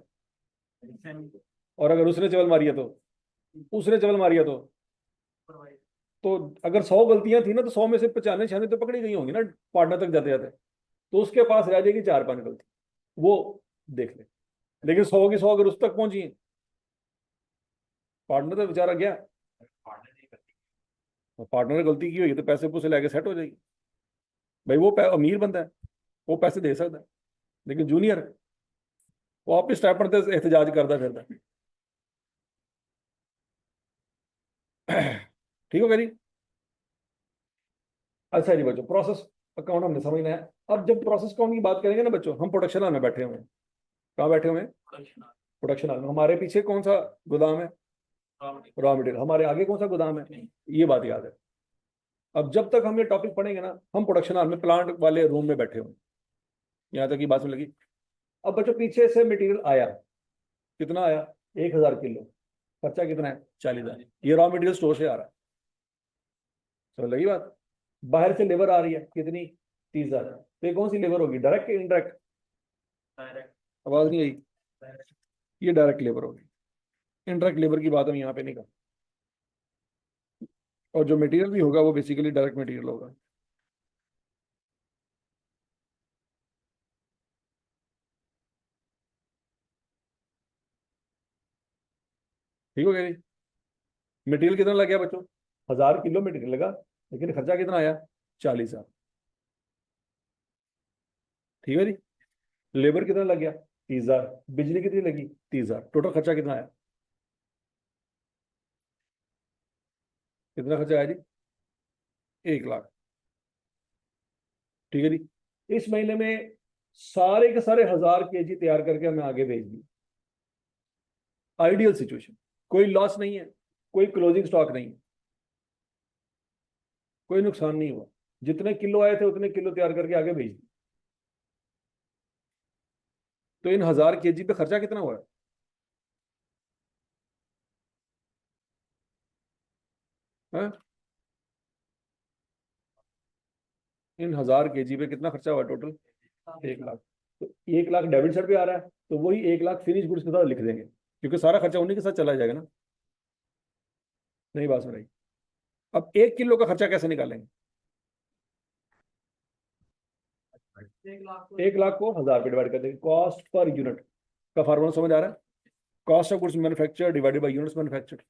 और अगर उसने चवल मारी है तो, उसने चवल मारी है तो अगर 100 गलतियां थी ना, तो 100 में से 95-96 तो पकड़ी गई होंगी ना पार्टनर तक जाते जाते। तो उसके पास रह जाएगी 4-5 गलती, वो देख ले। लेकिन 100 की 100 अगर उस तक पहुंची है, पार्टनर तो बेचारा गया। पार्टनर ने गलती की होगी तो पैसे पूसे लेके सेट हो जाएगी। भाई वो अमीर बंदा है, वो पैसे दे सकता है। लेकिन जूनियर, वो आप स्टेप पर एहतजाज करता फिरता है। ठीक हो गया जी? अच्छा जी बच्चों, प्रोसेस अकाउंट हमने समझना है। अब जब प्रोसेस अकाउंट की बात करेंगे ना बच्चों, हम प्रोडक्शन हाल में बैठे हुए हैं। कहाँ बैठे हुए हैं? प्रोडक्शन हाल में। हमारे पीछे कौन सा गोदाम है? Raw material. हमारे आगे कौन सा गोदाम है? ये बात याद है। अब जब तक हम ये टॉपिक पढ़ेंगे ना, हम प्रोडक्शन हाल में प्लांट वाले रूम में बैठे हुए हैं। यहाँ तक की बात में लगी। अब बच्चों पीछे से मटेरियल आया, कितना आया? 1000 किलो। खर्चा कितना है? 40,000। ये रॉ मटेरियल स्टोर से आ रहा है। समझ लगी बात? बाहर से लेबर आ रही है कितनी? 30,000। तो ये कौन सी लेबर होगी, डायरेक्ट या इनडायरेक्ट? आवाज नहीं आई। ये डायरेक्ट लेबर होगी। इनडायरेक्ट लेबर की बात हम यहाँ पे नहीं कर। और जो मटेरियल भी होगा वो बेसिकली डायरेक्ट मटेरियल होगा। ठीक हो गया जी? मटेरियल कितना लग गया बच्चों? 1000 किलो मटेरियल लगा, लेकिन खर्चा कितना आया? 40,000। ठीक है जी? लेबर कितना लग गया? 30,000। बिजली कितनी लगी? 30,000। टोटल खर्चा कितना आया? कितना खर्चा आया जी? 1 लाख। ठीक है जी? इस महीने में सारे के सारे 1000 kg तैयार करके हमें आगे भेज दी। आइडियल सिचुएशन, कोई लॉस नहीं है, कोई क्लोजिंग स्टॉक नहीं है, कोई नुकसान नहीं हुआ। जितने किलो आए थे उतने किलो तैयार करके आगे भेज दी। तो इन 1000 kg पे खर्चा कितना हुआ? है? इन 1000 kg पे कितना खर्चा हुआ टोटल? 1 लाख। तो 1 लाख डेबिट साइड पे आ रहा है, तो वही 1 लाख फिनिश गुड्स के साथ लिख देंगे, क्योंकि सारा खर्चा उन्हीं के साथ चला जाएगा ना। नहीं बात सुन रही? अब 1 किलो का खर्चा कैसे निकालेंगे? 1 लाख को 1000 पे डिवाइड कर देंगे, कॉस्ट पर यूनिट का फार्मूला समझ आ रहा है? Cost of goods manufacture divided by units manufacture,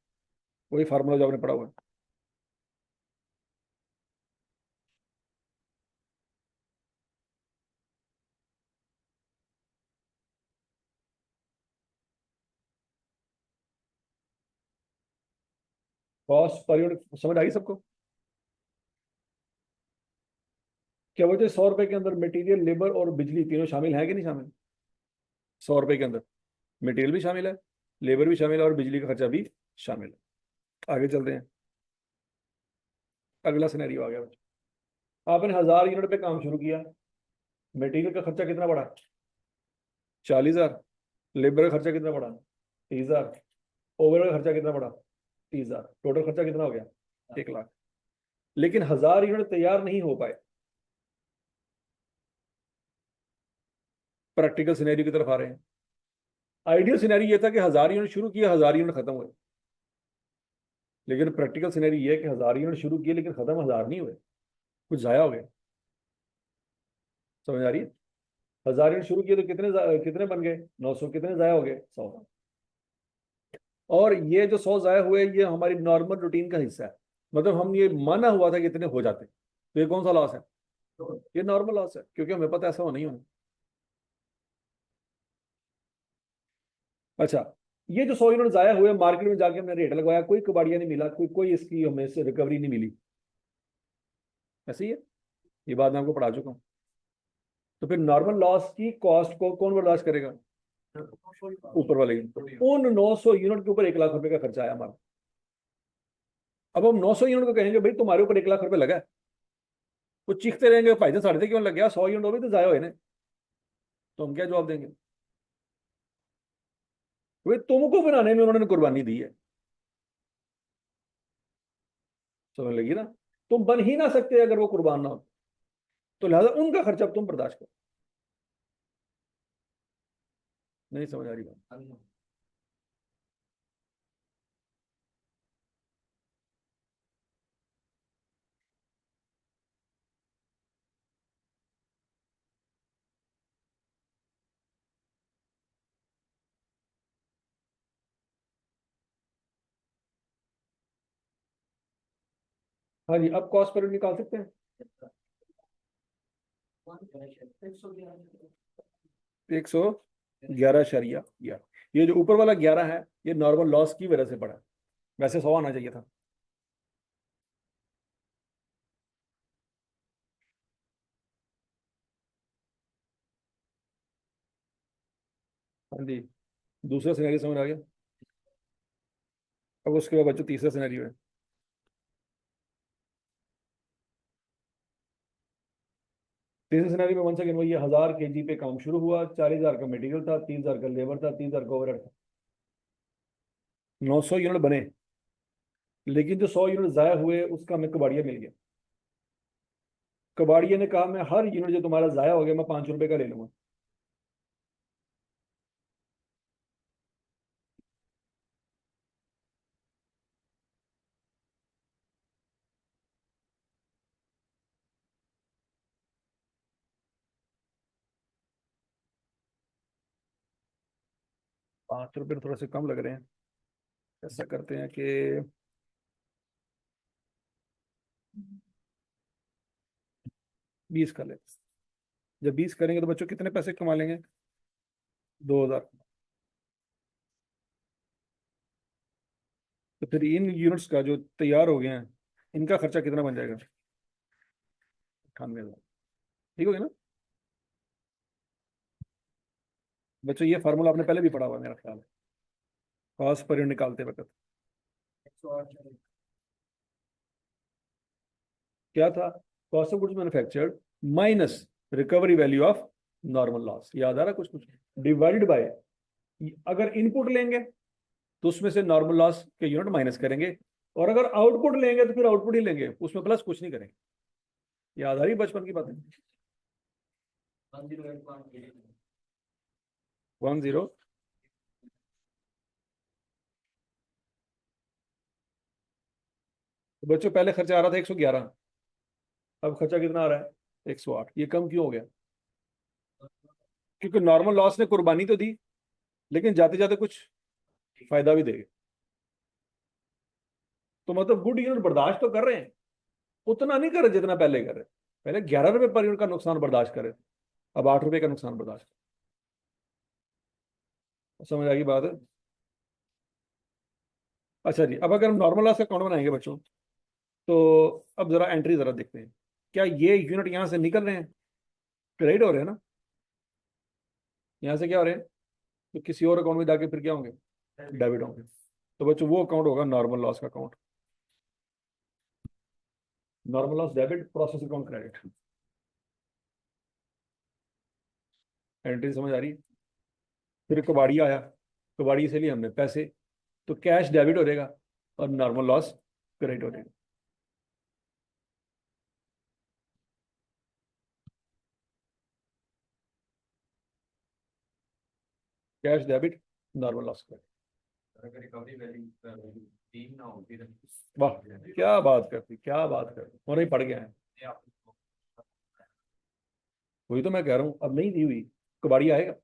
वही फार्मूला जो आपने पढ़ा हुआ है। कॉस्ट पर यूनिट समझ आई सबको? क्या वजह 100 रुपए के अंदर मटेरियल, लेबर और बिजली तीनों शामिल है कि नहीं शामिल? 100 रुपए के अंदर मटेरियल भी शामिल है, लेबर भी शामिल है, और बिजली का खर्चा भी शामिल है। आगे चलते हैं। अगला सिनेरियो आ गया बच्चों। आपने 1000 यूनिट पे काम शुरू किया। मटेरियल का खर्चा कितना बढ़ा? 40,000। लेबर का खर्चा कितना बढ़ा? 30,000। ओवरऑल खर्चा कितना बढ़ा? 30,000। टोटल खर्चा कितना हो गया? 1 लाख। लेकिन 1000 यूनिट तैयार नहीं हो पाए। प्रैक्टिकल सिनेरियो की तरफ आ रहे हैं। आइडियल सिनेरियो ये था कि 1000 यूनिट शुरू किया, 1000 यूनिट खत्म हुए। लेकिन प्रैक्टिकल सिनेरियो ये है कि 1000 यूनिट शुरू किए लेकिन खत्म 1000 नहीं हुए, कुछ जाया हो गया। समझ आ रही है? 1000 यूनिट शुरू किए तो कितने कितने बन गए? 900। कितने जाया हो गए? 100। और ये जो 100 जाया हुए, ये हमारी नॉर्मल रूटीन का हिस्सा है। मतलब हम ये माना हुआ था कि इतने हो जाते, तो ये कौन सा लॉस है? ये नॉर्मल लॉस है, क्योंकि हमें पता है ऐसा होना ही होना। अच्छा, ये जो 100 यूनिट जाया हुए मार्केट में जाके हमने रेट लगवाया, कोई कबाड़िया नहीं मिला, कोई कोई इसकी हमें से रिकवरी नहीं मिली, ऐसे ही है। ये बात मैं आपको पढ़ा चुका हूँ। तो फिर नॉर्मल लॉस की कॉस्ट को कौन बर्दाश्त करेगा? ऊपर वाले। उन 900 यूनिट के ऊपर 1 लाख रुपए का खर्चा आया हमारा। अब हम 900 यूनिट को कहेंगे भाई तुम्हारे ऊपर 1 लाख रुपए लगा है, वो चीखते रहेंगे भाई साढ़े थे क्यों लग गया, 100 यूनिट हो गए तो जाया हुए ना। तो हम क्या जवाब देंगे? भाई तुमको बनाने में उन्होंने कुर्बानी दी है, समझ लगी ना? तुम बन ही ना सकते अगर वो कुर्बान ना हो, तो लिहाजा उनका खर्चा अब तुम बर्दाश्त करो। नहीं समझ आ रही बात? हाँ जी, अब कॉस्ट पर निकाल सकते हैं। 111 या ये जो ऊपर वाला 11 है, ये नॉर्मल लॉस की वजह से पड़ा है, वैसे 100 आना चाहिए था। हाँ जी, दूसरा सिनेरियो समझ आ गया। अब उसके बाद बच्चों तीसरा सिनेरियो है। तीसरे सिनेरियो में वन सेकेंड वही 1000 kg पे काम शुरू हुआ, 40,000 का मटेरियल था, 30,000 का लेबर था, 30,000 का ओवरहेड था, 900 यूनिट बने, लेकिन जो 100 यूनिट जाया हुए उसका हमें कबाड़िया मिल गया। कबाड़िया ने कहा मैं हर यूनिट जो तुम्हारा जाया हो गया मैं 5 रुपए का ले लूंगा। 5 रुपये थोड़ा से कम लग रहे हैं। ऐसा करते हैं कि 20 कर लेते हैं। जब 20 करेंगे तो बच्चों कितने पैसे कमा लेंगे? 2,000। तो फिर इन यूनिट्स का जो तैयार हो गए हैं, इनका खर्चा कितना बन जाएगा? 98,000। ठीक हो गया ना बच्चों? ये फार्मूला आपने पहले भी पढ़ा हुआ है मेरा ख्याल है, कॉस्ट पर यूनिट निकालते वक्त। क्या था? Cost of goods manufactured minus recovery value of normal loss, याद आ रहा कुछ कुछ, डिवाइडेड बाय, अगर इनपुट लेंगे तो उसमें से नॉर्मल लॉस के यूनिट माइनस करेंगे, और अगर आउटपुट लेंगे तो फिर आउटपुट ही लेंगे, उसमें प्लस कुछ नहीं करेंगे। याद आ रही बचपन की बातें? 10। तो बच्चों पहले खर्चा आ रहा था 111, अब खर्चा कितना आ रहा है? 108। ये कम क्यों हो गया? क्योंकि नॉर्मल लॉस ने कुर्बानी तो दी, लेकिन जाते जाते कुछ फायदा भी देगा। तो मतलब गुड यूनिट बर्दाश्त तो कर रहे हैं, उतना नहीं कर रहे जितना पहले कर रहे। पहले 11 रुपए पर यूनिट का नुकसान बर्दाश्त करे, अब 8 रुपए का नुकसान बर्दाश्त कर। समझ आ गई बात है? अच्छा जी, अब अगर हम नॉर्मल लॉस का अकाउंट बनाएंगे बच्चों, तो अब जरा एंट्री जरा देखते हैं। क्या ये यूनिट यहाँ से निकल रहे हैं? क्रेडिट हो रहे हैं ना? यहाँ से क्या हो रहे हैं? तो किसी और अकाउंट में जाके फिर क्या होंगे? डेबिट होंगे। तो बच्चों वो अकाउंट होगा नॉर्मल लॉस का account. Normal loss debit, process account credit. Entry समझ आ रही है? फिर कबाड़ी आया, कबाड़ी से लिए हमने पैसे, तो कैश डेबिट हो जाएगा और नॉर्मल लॉस क्रेडिट हो जाएगा। Cash debit, normal loss credit. वाह, क्या बात करती, क्या बात करती, होना ही पड़ गया है। वही तो मैं कह रहा हूँ, अब नहीं दी हुई कबाड़ी आएगा।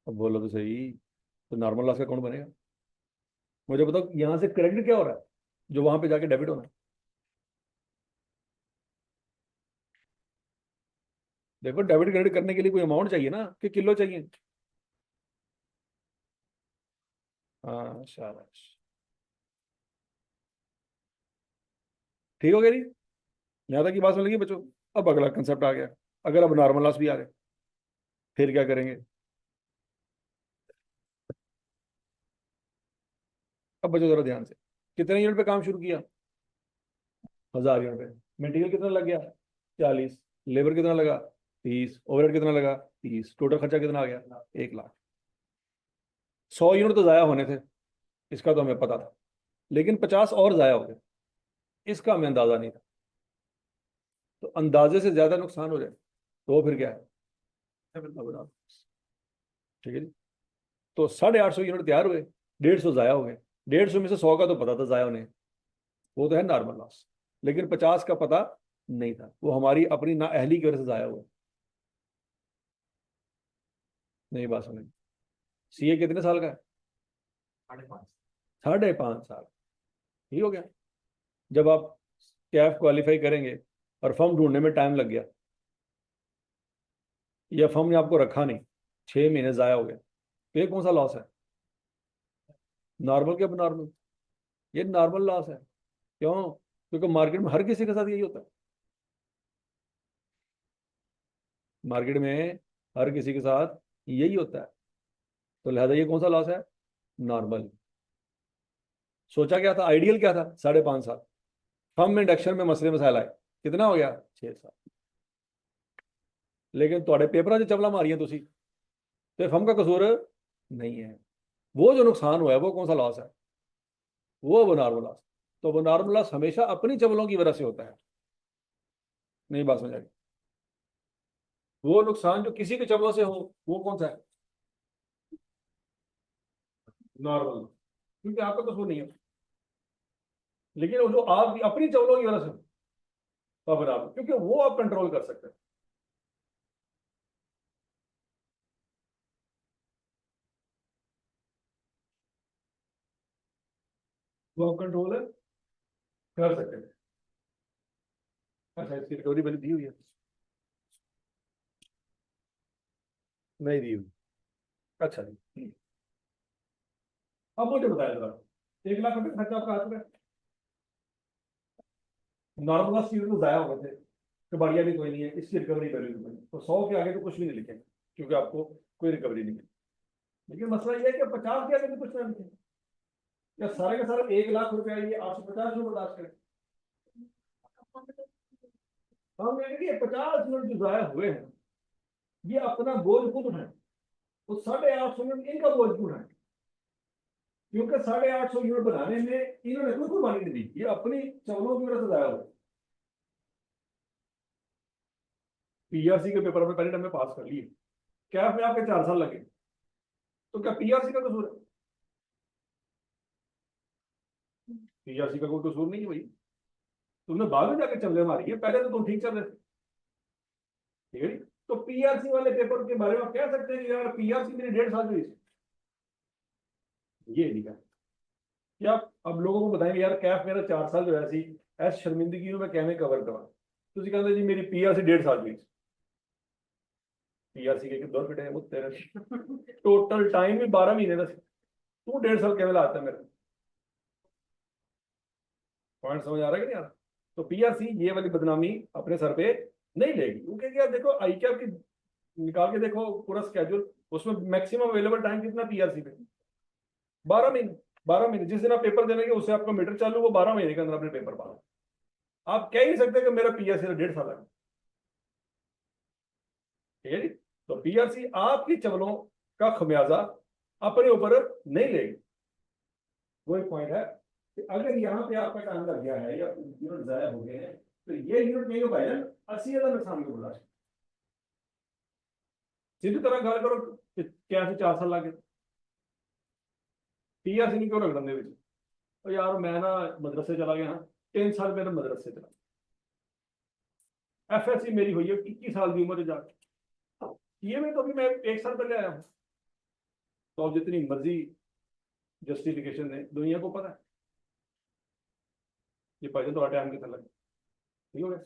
अब बोलो तो सही, तो नॉर्मल लॉस का कौन बनेगा? मुझे बताओ यहाँ से क्रेडिट क्या हो रहा है जो वहां पे जाके डेबिट होना है? देखो डेबिट क्रेडिट करने के लिए कोई अमाउंट चाहिए ना, कि किलो चाहिए। हाँ शाबाश, ठीक हो गया जी। यहाँ तक की बात समझ लगी बच्चों। अब अगला कंसेप्ट आ गया, अगर अब नॉर्मल लॉस भी आ गए फिर क्या करेंगे। अब बच्चों जरा ध्यान से, कितने यूनिट पे काम शुरू किया, 1000 यूनिट पे। मटेरियल कितना लग गया, 40। लेबर कितना लगा, 30। ओवरहेड कितना लगा, 30। टोटल खर्चा कितना आ गया, 1 लाख। 100 यूनिट तो जाया होने थे, इसका तो हमें पता था, लेकिन 50 और जाया हो गए, इसका हमें अंदाजा नहीं था। तो अंदाजे से ज्यादा नुकसान हो जाए तो फिर क्या है, अब ठीक है जी। तो 850 यूनिट तैयार हुए, 150 जाया हो गए। 150 में से 100 का तो पता था जाया होने, वो तो है नॉर्मल लॉस। लेकिन 50 का पता नहीं था, वो हमारी अपनी ना अहली की वजह से जाया हुआ। नहीं बात सुनी। सीए कितने साल का है, 5.5। 5.5 साल। ठीक हो गया। जब आप कैफ क्वालिफाई करेंगे और फर्म ढूंढने में टाइम लग गया, या फर्म ने आपको रखा नहीं, 6 महीने जाया हो गया, तो ये कौन सा लॉस है, नॉर्मल क्या नॉर्मल, ये नॉर्मल लॉस है। क्यों, क्योंकि मार्केट में हर किसी के साथ यही होता है। मार्केट में हर किसी के साथ यही होता है, तो लिहाजा ये कौन सा लॉस है, नॉर्मल। सोचा क्या था, आइडियल क्या था, 5.5 साल। फर्म में इंडक्शन में मसले मसाइल आए, कितना हो गया, 6 साल। लेकिन थोड़े पेपर से चवला मारियां तुसी, तो फर्म का कसूर नहीं है। वो जो नुकसान हुआ है वो कौन सा लॉस है, वो नॉर्मल लॉस। तो वो नॉर्मल लॉस हमेशा अपनी चवलों की वजह से होता है। नहीं बात समझ आई। वो नुकसान जो किसी के चवलों से हो, वो कौन सा है, नॉर्मल, क्योंकि आपका कसूर नहीं है। लेकिन वो जो आप अपनी चवलों की वजह से हो, तो बराबर, क्योंकि वो आप कंट्रोल कर सकते हैं। वो आप कंट्रोल कर सकते हैं। अच्छा, इसकी रिकवरी मैंने दी हुई है, नहीं दी हुई। अच्छा जी। अब मुझे बताया जरा, 1 लाख रुपए खर्चा आपका हाथ में, नॉर्मल चीज तो जाया हो गए थे, कबाड़िया भी कोई नहीं है, इसकी रिकवरी कर ली मैंने, तो 100 के आगे तो कुछ भी नहीं लिखेंगे, क्योंकि आपको कोई रिकवरी नहीं है। लेकिन मसला यह है कि 50 के आगे तो कुछ ना लिखें, या सारे के सारे 1 लाख रुपया ये 850 बर्दाश्त करें। हम ये कि 50 यूनिट जो जाया हुए हैं, ये अपना बोझ खुद उठाए, तो 850 यूनिट इनका बोझ क्यों उठाए, क्योंकि 850 यूनिट बनाने में इन्होंने कोई कुर्बानी नहीं दी, ये अपनी चवलों की वजह से जाया हुआ। पीआरसी के पेपर में पहले टाइम में पास कर लिए, कैफ में आपके 4 साल लगे, तो क्या पीआरसी का कसूर है, पीआरसी का कोई कसूर नहीं है भाई। तुमने बाद में जाके चल मारी है, पहले तो तुम ठीक चल रहे थे, ठीक है जी। तो पीआरसी वाले पेपर के बारे में आप कह सकते हैं कि यार पीआरसी मेरी 1.5 साल हुई, ये नहीं है कि आप अब लोगों को बताएंगे यार कैफ मेरा 4 साल जो है सी ऐस शर्मिंदगी में कैमें कवर करा, तो कहते जी मेरी पीआरसी 1.5 साल हुई, पीआरसी के दौर फिटे वो तेरे टोटल टाइम भी 12 महीने का, तू 1.5 साल कैमें लाता है मेरा। पॉइंट समझ आ रहा है कि नहीं आ रहा। तो पीआरसी ये वाली बदनामी अपने सर पे नहीं लेगी, क्योंकि यार देखो आई क्या आपकी निकाल के देखो पूरा स्केड्यूल, उसमें मैक्सिमम अवेलेबल टाइम कितना पीआरसी पे, 12 महीने। 12 महीने, जिस दिन आप पेपर देंगे उससे आपका मीटर चालू, वो 12 महीने के अंदर अपने पेपर पास। आप कह ही नहीं सकते कि मेरा पीआरसी का 1.5 साल है, ठीक है जी। तो पीआरसी आपकी चवलों का खमियाजा अपने ऊपर नहीं लेगी। वो एक पॉइंट है कि अगर यहाँ पे आपका टाइम लग गया है या यूनिट जाया हो गए हैं, तो ये यूनिट नहीं हो पाए ना, 80,000 नुकसान को बोला। सीधी तरह गल करो कि क्या 4 साल लगे, पीआरसी नहीं क्यों रख देंगे ਵਿੱਚ। तो यार मैं ना मदरसे चला गया, 3 साल मेरे मदरसे चला, एफएससी मेरी हुई है 21 साल की उम्र जाके, ये में तो अभी मैं 1 साल पहले आया हूँ। तो अब जितनी मर्जी जस्टिफिकेशन है, दुनिया को पता है ये पैसे तो टाइम कितना लगे, ठीक हो गया।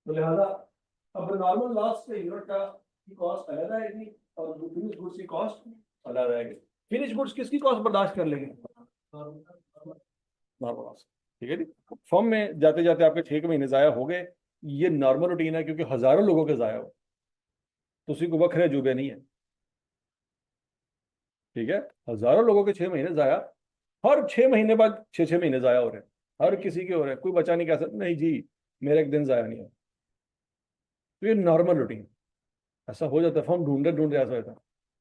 तो लिहाजा अब नॉर्मल लॉस पे यूनिट का की कॉस्ट अलग आएगी और फिनिश गुड्स की कॉस्ट अलग आएगी। फिनिश गुड्स किसकी कॉस्ट बर्दाश्त कर लेंगे? Normal loss. ठीक है जी। फर्म में जाते जाते आपके 6 महीने जाया हो गए, ये नॉर्मल रूटीन है, क्योंकि हजारों लोगों के जाया हो, तो उसी को वक्र जुबे नहीं है। ठीक है, हजारों लोगों के 6 महीने जाया, हर 6 महीने बाद 6 6 महीने जाया हो रहे हैं, हर किसी के हो रहे हैं, कोई बच्चा नहीं कह सकता नहीं जी मेरा एक दिन जाया नहीं है। तो ये नॉर्मल रूटीन ऐसा हो जाता है, फर्म ढूंढते ढूंढते ऐसा होता है।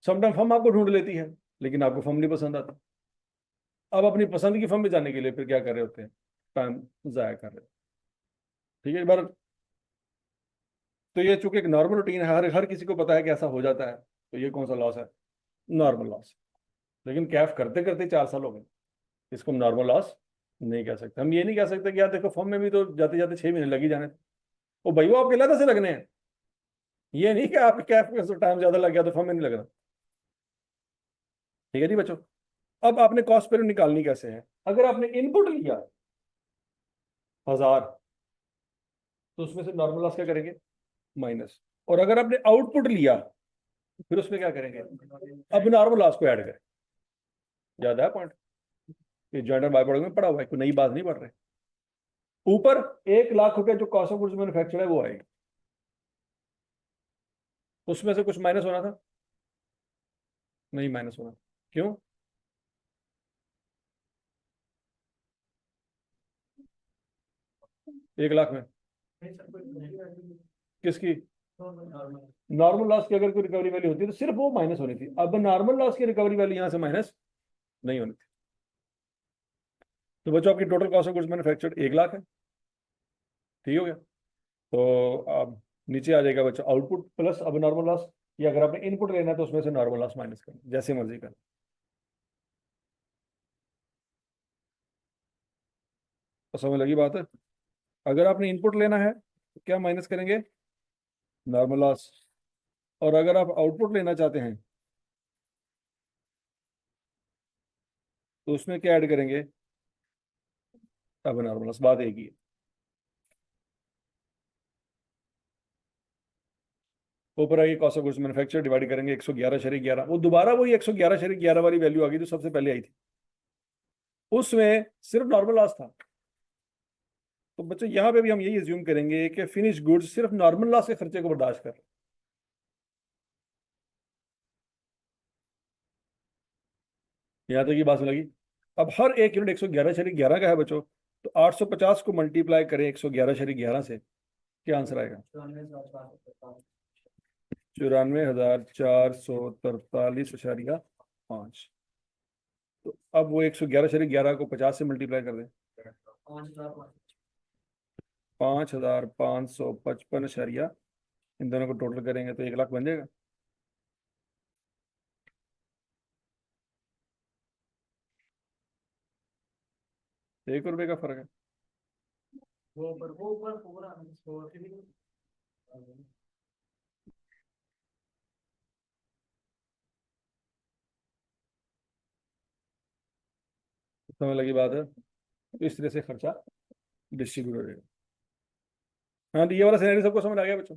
समटाइम फर्म आपको ढूंढ लेती है, लेकिन आपको फर्म नहीं पसंद आता। अब अपनी पसंद की फर्म में जाने के लिए फिर क्या कर रहे होते हैं? टाइम जाया कर रहे हैं। ठीक है, एक बार तो ये चूंकि एक नॉर्मल रूटीन है, हर हर किसी को पता है कि ऐसा हो जाता है, तो ये कौन सा लॉस है? Normal loss. लेकिन कैफ करते करते 4 साल हो गए, इसको हम नॉर्मल लॉस नहीं कह सकते। हम ये नहीं कह सकते कि यार देखो फर्म में भी तो जाते जाते 6 महीने लग ही जाने थे। वो भाई वो आपके अलग से लगने हैं, ये नहीं कि आपके कैफ में टाइम ज्यादा लग गया तो फर्म में नहीं लगना। ठीक है जी बच्चों। अब आपने कॉस्ट पर निकालनी कैसे है? अगर आपने इनपुट लिया 1000, तो उसमें से नॉर्मल लॉस क्या करेंगे? माइनस। और अगर आपने आउटपुट लिया, फिर उसमें क्या करेंगे? अब नॉर्मल लॉस को ऐड करें। याद है पॉइंट? ये जॉइंट एंड बाय प्रोडक्ट में पड़ा हुआ है, कोई नई बात नहीं पढ़ रहे। ऊपर 1 लाख रुपए जो कॉस्ट ऑफ गुड्स मैन्युफैक्चर है वो आएगी, उसमें से कुछ माइनस होना था? नहीं माइनस होना। क्यों? 1 लाख में किसकी? नॉर्मल लॉस की अगर कोई रिकवरी वैल्यू होती है तो सिर्फ वो माइनस होनी थी। अब नॉर्मल लॉस की रिकवरी वैल्यू यहां से माइनस नहीं होनी थी। तो बच्चों आपकी total cost of goods manufactured 1 lakh है। ठीक हो गया? तो अब नीचे आ जाएगा बच्चों आउटपुट प्लस अब नॉर्मल लॉस, या अगर आपने इनपुट लेना है तो उसमें से नॉर्मल लॉस माइनस करना, जैसे मर्जी कर। तो समझ लगी बात है? अगर आपने इनपुट लेना है तो क्या माइनस करेंगे? Normal loss. और अगर आप आउटपुट लेना चाहते हैं तो उसमें क्या ऐड करेंगे? अब नॉर्मल लॉस। बात एक ही है। ऊपर आएगी cost of goods manufacture divide करेंगे 111/11, वो दोबारा वही 111/11 वाली वैल्यू आ गई जो सबसे पहले आई थी, उसमें सिर्फ नॉर्मल लॉस था। तो बच्चों यहां पे भी हम यही एज्यूम करेंगे कि फिनिश गुड्स सिर्फ नॉर्मल लॉस के खर्चे को बर्दाश्त कर। यहां तक ये बात लगी? अब हर एक यूनिट 111/11 का है बच्चों, तो 850 को मल्टीप्लाई करें 111/11 से, क्या आंसर आएगा? 94,443.5। तो अब वो 111/11 को 50 से मल्टीप्लाई कर दें, 5,555, इन दोनों को टोटल करेंगे तो 1 लाख बन जाएगा। 1 रुपए का फर्क है। वो ऊपर पूरा समझ लगी बात है? तो इस तरह से खर्चा डिस्ट्रीब्यूट हो जाएगा। हाँ तो ये वाला सिनेरियो सबको समझ आ गया बच्चों?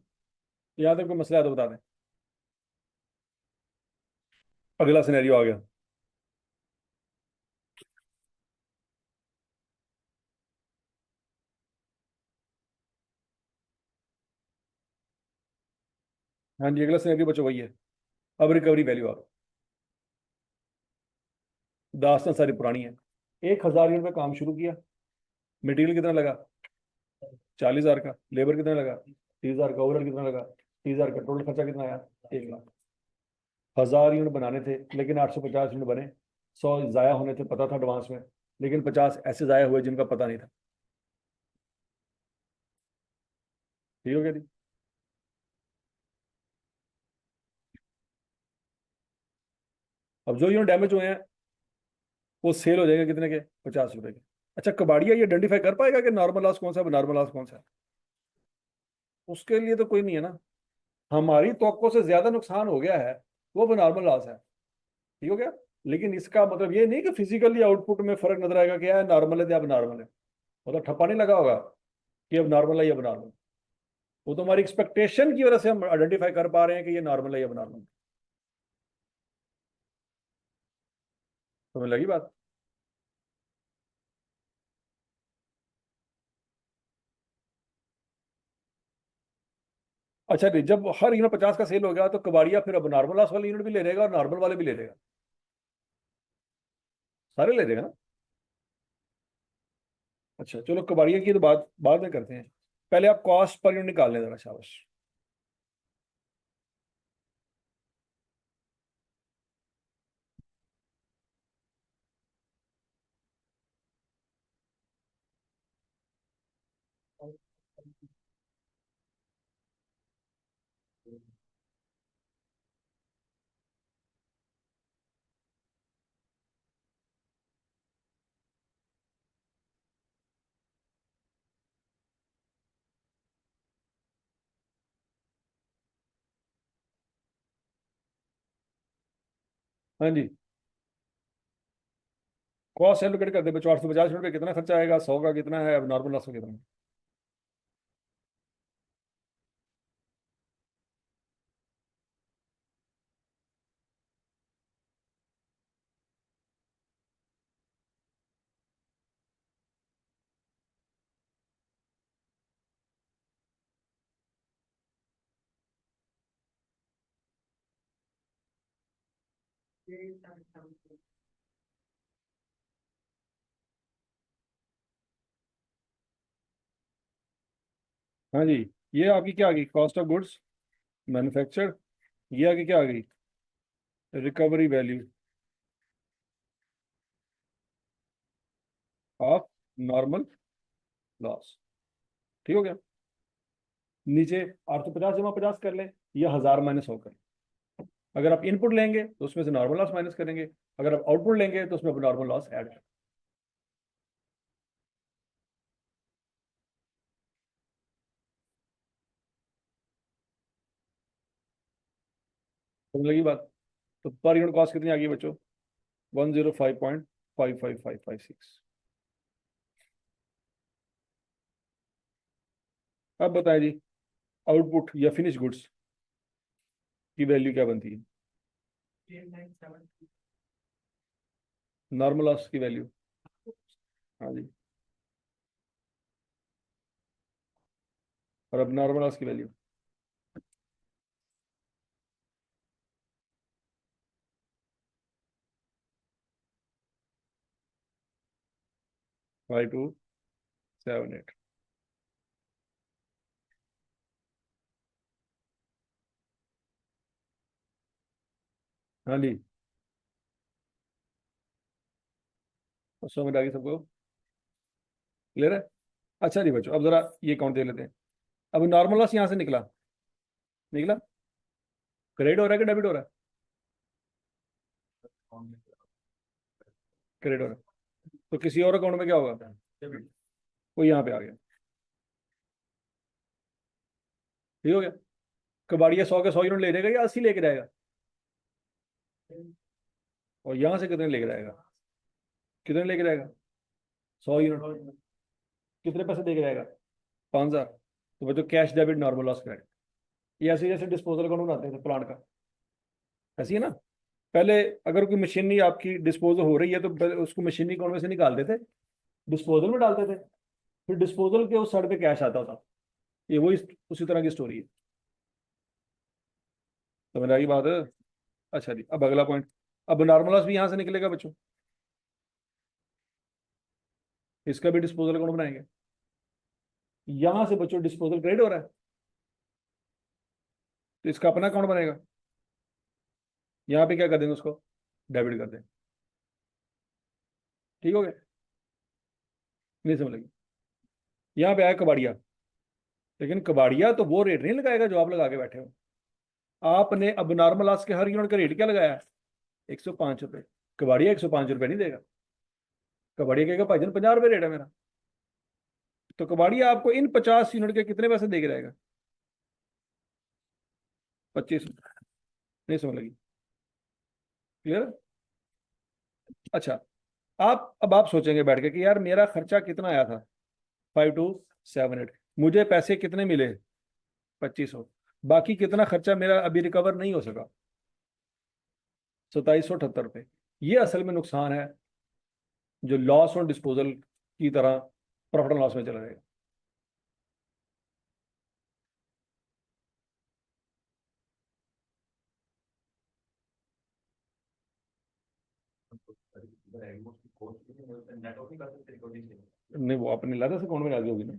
यहाँ तक कोई मसला है तो बता दें। अगला सिनेरियो आ गया। हाँ जी, अगला सिनेरियो बच्चों वही है। अब रिकवरी वैल्यू आ गई। दास्तान सारी पुरानी है। 1,000 यूनिट में काम शुरू किया, मटेरियल कितना लगा? 40,000 का। लेबर कितना लगा? 30,000 का। ओवरहेड कितना लगा? 30,000 का। टोटल खर्चा कितना आया? 1 लाख। 1,000 यूनिट बनाने थे लेकिन 850 यूनिट बने। 100 जाया होने थे, पता था एडवांस में, लेकिन 50 ऐसे जाया हुए जिनका पता नहीं था। ठीक हो गया जी? अब जो यूनिट डैमेज हुए हैं वो सेल हो जाएगा कितने के? 50 रुपए के। अच्छा, कबाड़िया ये आइडेंटिफाई कर पाएगा कि नॉर्मल लॉस कौन सा है, नॉर्मल लॉस कौन सा है? उसके लिए तो कोई नहीं है ना। हमारी तवक्को से ज्यादा नुकसान हो गया है, वो नॉर्मल लॉस है। ठीक हो गया? लेकिन इसका मतलब ये नहीं कि फिजिकली आउटपुट में फर्क नजर आएगा कि यार नॉर्मल है तो अब नॉर्मल है, मतलब ठप्पा नहीं लगा होगा कि अब नॉर्मल है या अब नॉर्मल। वो तो हमारी एक्सपेक्टेशन की वजह से हम आइडेंटिफाई कर पा रहे हैं कि ये नॉर्मल है या नॉर्मल। समझ लगी बात? अच्छा जी, जब हर यूनिट 50 का सेल हो गया तो कबाड़िया फिर अब नॉर्मल लॉस वाले यूनिट भी ले लेगा और नॉर्मल वाले भी ले लेगा, सारे ले लेगा ना। अच्छा चलो, कबाड़िया की तो बात बाद में करते हैं, पहले आप कॉस्ट पर यूनिट निकाल लें जरा, शाबाश। हाँ जी, कॉस्ट एलोकेट कर दे बच्चों, 850 यूनिट पे कितना खर्चा आएगा, 100 का कितना है, अब नॉर्मल लॉस का कितना है। हाँ जी, ये आपकी क्या आ गई, कॉस्ट ऑफ गुड्स मैन्युफैक्चर, ये आगे क्या आ गई, recovery value of normal loss. ठीक हो गया। नीचे 850 जमा 50 कर लें, या 1000 माइनस 100 कर लें। अगर आप इनपुट लेंगे तो उसमें से नॉर्मल लॉस माइनस करेंगे, अगर आप आउटपुट लेंगे तो उसमें नॉर्मल लॉस ऐड करेंगे। समझ लगी बात? तो पर यूनिट कॉस्ट कितनी आ गई बच्चों, 105.555556। अब बताएं जी, आउटपुट या फिनिश गुड्स की वैल्यू क्या बनती है, नॉर्मल लॉस की वैल्यू। हाँ जी, और अब नॉर्मल लॉस की वैल्यू 5278। हाँ जी, तो समझ आ गई सबको, क्लियर है? अच्छा जी बच्चों, अब जरा ये काउंट दे लेते हैं। अब नॉर्मल लॉस यहाँ से निकला, निकला, क्रेडिट हो रहा है कि डेबिट हो रहा है, क्रेडिट हो रहा है, तो किसी और अकाउंट में क्या होगा, वो यहाँ पे आ गया। ठीक हो गया। कबाड़िया 100 के 100 यूनिट ले जाएगा या 80 लेके जाएगा, और यहाँ से कितने लेके जाएगा, कितने लेके जाएगा, 100 यूनिट, कितने पैसे देके जाएगा, 5000। तो बच्चों cash debit normal loss credit, ये ऐसे जैसे डिस्पोजल अकाउंट बनाते थे प्लांट का, ऐसी है ना। पहले अगर कोई मशीनरी आपकी डिस्पोजल हो रही है तो पहले उसको मशीनरी अकाउंट में से निकालते थे, डिस्पोजल में डालते थे, फिर डिस्पोजल के उस साइड पे कैश आता था। ये वही उसी तरह की स्टोरी है। समझ आई बात है? अच्छा जी, अब अगला पॉइंट, अब नॉर्मल लॉस भी यहाँ से निकलेगा बच्चों, इसका भी डिस्पोजल अकाउंट बनाएंगे। यहां से बच्चों डिस्पोजल क्रेडिट हो रहा है, तो इसका अपना अकाउंट बनेगा, यहाँ पे क्या कर देंगे, उसको डेबिट कर देंगे। ठीक हो गया, नहीं समझ लगी? यहाँ पे आया कबाड़िया, लेकिन कबाड़िया तो वो रेट नहीं लगाएगा जो आप लगा के बैठे हो। आपने अब नॉर्मल लॉस के हर यूनिट का रेट क्या लगाया, 105 रुपये। कबाड़िया 105 रुपये नहीं देगा, कबाड़िया कहेगा भाईजान 50 रुपये रेट है मेरा। तो कबाड़िया आपको इन 50 यूनिट के कितने पैसे दे के रहेगा, 25। नहीं समझ लगी? क्लियर? अच्छा, आप अब आप सोचेंगे बैठ के कि यार मेरा खर्चा कितना आया था, 5278, मुझे पैसे कितने मिले, 2500। बाकी कितना खर्चा मेरा अभी रिकवर नहीं हो सका, 2778 रुपये। ये असल में नुकसान है जो लॉस ऑन डिस्पोजल की तरह प्रॉफिट एंड लॉस में चला जाएगा। नहीं, वो अपने लादा से अकाउंट में डाली होगी ना।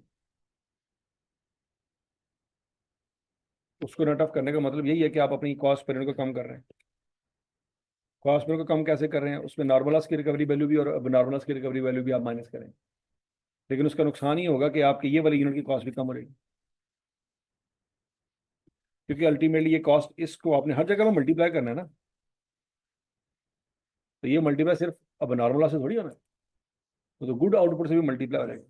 उसको नेट ऑफ करने का मतलब यही है कि आप अपनी कॉस्ट पर यूनिट को कम कर रहे हैं। कॉस्ट पर यूनिट को कम कैसे कर रहे हैं? उसमें नॉर्मलस की रिकवरी वैल्यू भी और अब नॉर्मलस की रिकवरी वैल्यू भी आप माइनस करें, लेकिन उसका नुकसान ही होगा कि आपकी ये वाली यूनिट की कॉस्ट भी कम हो रहेगी, क्योंकि अल्टीमेटली ये कॉस्ट इसको आपने हर जगह में मल्टीप्लाई करना है ना। तो ये मल्टीप्लाई सिर्फ अब नॉर्मल से थोड़ी होना है, तो गुड आउटपुट से भी मल्टीप्लाई हो जाएगा,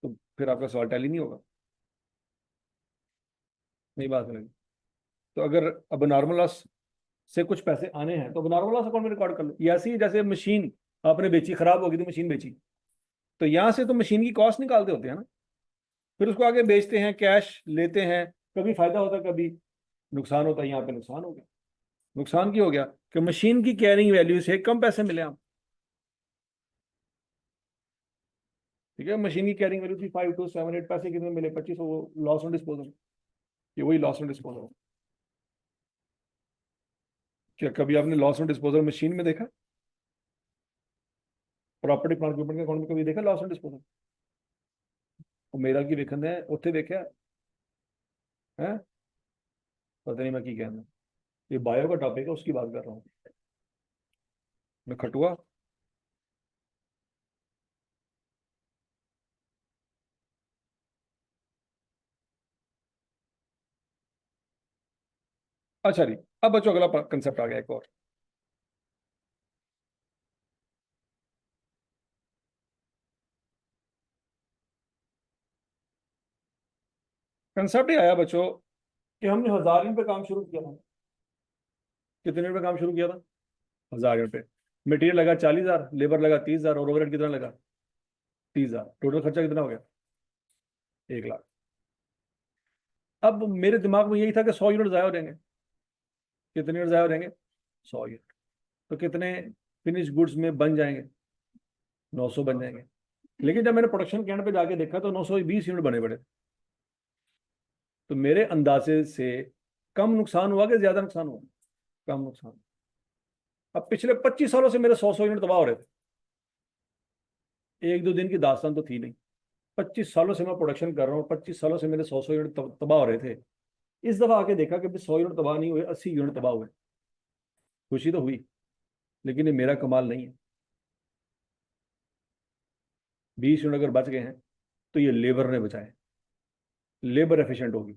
तो फिर आपका सवाल टैली नहीं होगा। नहीं बात नहीं। तो अगर अब नॉर्मल लॉस से कुछ पैसे आने हैं तो अब नॉर्मल लॉस अकाउंट में रिकॉर्ड कर लो। ये ऐसी ही जैसे मशीन आपने बेची, खराब हो गई तो मशीन बेची, तो यहाँ से तो मशीन की कॉस्ट निकालते होते हैं ना, फिर उसको आगे बेचते हैं, कैश लेते हैं, कभी फायदा होता है कभी नुकसान होता है। यहाँ पे नुकसान हो गया। नुकसान क्यों हो गया? कि मशीन की कैरिंग वैल्यू से कम पैसे मिले आप। ठीक है, मशीन की कैरिंग वैल्यू थी 5278, पैसे कितने मिले? 2500, वो लॉस ऑन डिस्पोजल। ये वही लॉस ऑन डिस्पोजल। क्या कभी आपने लॉस ऑन डिस्पोजल मशीन में देखा? प्रॉपर्टी प्लांट इक्विपमेंट के अकाउंट में कभी देखा लॉस ऑन डिस्पोजल? वो मेरा की वेखन है उत्थे देखा है? पता नहीं मैं की कहना। ये बायो का टॉपिक है, उसकी बात कर रहा हूँ मैं। खटुआ अच्छा जी। अब बच्चों अगला कंसेप्ट आ गया एक और। कंसेप्ट ये आया बच्चों कि हमने 1000 यूनिट पे काम शुरू किया था। कितने यूनिट पे काम शुरू किया था? 1000 यूनिट पे। मटेरियल लगा 40,000, लेबर लगा 30,000, और ओवरहेड कितना लगा? 30,000। टोटल खर्चा कितना हो गया? 1 लाख। अब मेरे दिमाग में यही था कि 100 यूनिट ज़ाया हो जाएंगे। कितने यूनिट ज़ाया हो जाएंगे? 100 यूनिट। तो कितने फिनिश गुड्स में बन जाएंगे? 900 बन जाएंगे। लेकिन जब मैंने प्रोडक्शन के एंड पे जाके देखा तो 920 यूनिट बने पड़े। तो मेरे अंदाजे से कम नुकसान हुआ कि ज्यादा नुकसान हुआ? कम नुकसान। अब पिछले 25 सालों से मेरे 100 यूनिट तबाह हो रहे थे। एक दो दिन की दास्तान तो थी नहीं। 25 सालों से मैं प्रोडक्शन कर रहा हूँ, 25 सालों से मेरे 100 यूनिट तबाह हो रहे थे। इस दफा आके देखा कि 100 यूनिट तबाह नहीं हुए, 80 यूनिट तबाह हुए। खुशी तो हुई, लेकिन ये मेरा कमाल नहीं है। 20 यूनिट अगर बच गए हैं तो ये लेबर ने बचाए। लेबर एफिशिएंट होगी।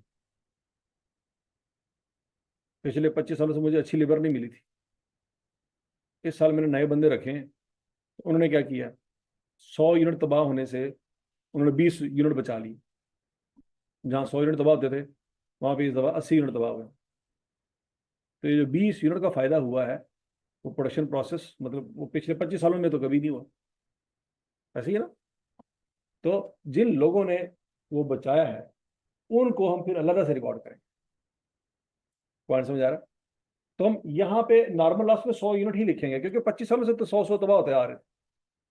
पिछले 25 सालों से मुझे अच्छी लेबर नहीं मिली थी। इस साल मैंने नए बंदे रखे हैं, तो उन्होंने क्या किया? 100 यूनिट तबाह होने से उन्होंने 20 यूनिट बचा ली। जहाँ 100 यूनिट तबाह होते थे, वहां पे इस दफा 80 यूनिट तबाह हुए। तो ये जो 20 यूनिट का फायदा हुआ है, वो प्रोडक्शन प्रोसेस, मतलब वो पिछले 25 सालों में तो कभी नहीं हुआ। ऐसे ही है ना। तो जिन लोगों ने वो बचाया है, उनको हम फिर अलग से रिकॉर्ड करें। पॉइंट समझ आ रहा है? तो हम यहाँ पे नॉर्मल लॉस में 100 यूनिट ही लिखेंगे, क्योंकि 25 सालों से तो 100 तबाह होते आ रहे हैं।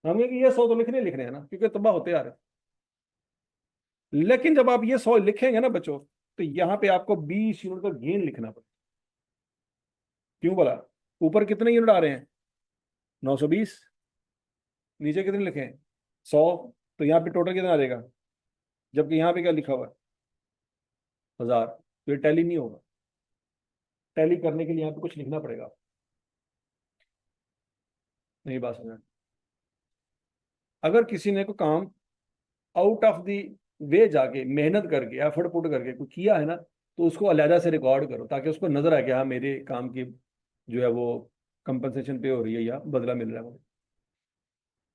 हम ये 100 तो लिखने हैं ना, क्योंकि तबाह होते आ रहे हैं। लेकिन जब आप ये 100 लिखेंगे ना बच्चों, तो यहाँ पे आपको 20 यूनिट का गेन लिखना पड़ेगा। क्यों बोला? ऊपर कितने यूनिट आ रहे हैं? 920। नीचे कितने लिखे हैं? 100। तो यहाँ पे टोटल कितना आ जाएगा? जबकि यहाँ पे क्या लिखा हुआ है? 1000। तो ये टैली नहीं होगा। टैली करने के लिए यहाँ पे कुछ लिखना पड़ेगा। नहीं बात समझ। अगर किसी ने को काम आउट ऑफ द वे जाके मेहनत करके एफर्ट पुट करके कुछ किया है ना, तो उसको अलहदा से रिकॉर्ड करो, ताकि उसको नजर आए कि हाँ, मेरे काम की जो है वो कंपनसेशन पे हो रही है या बदला मिल रहा है मुझे।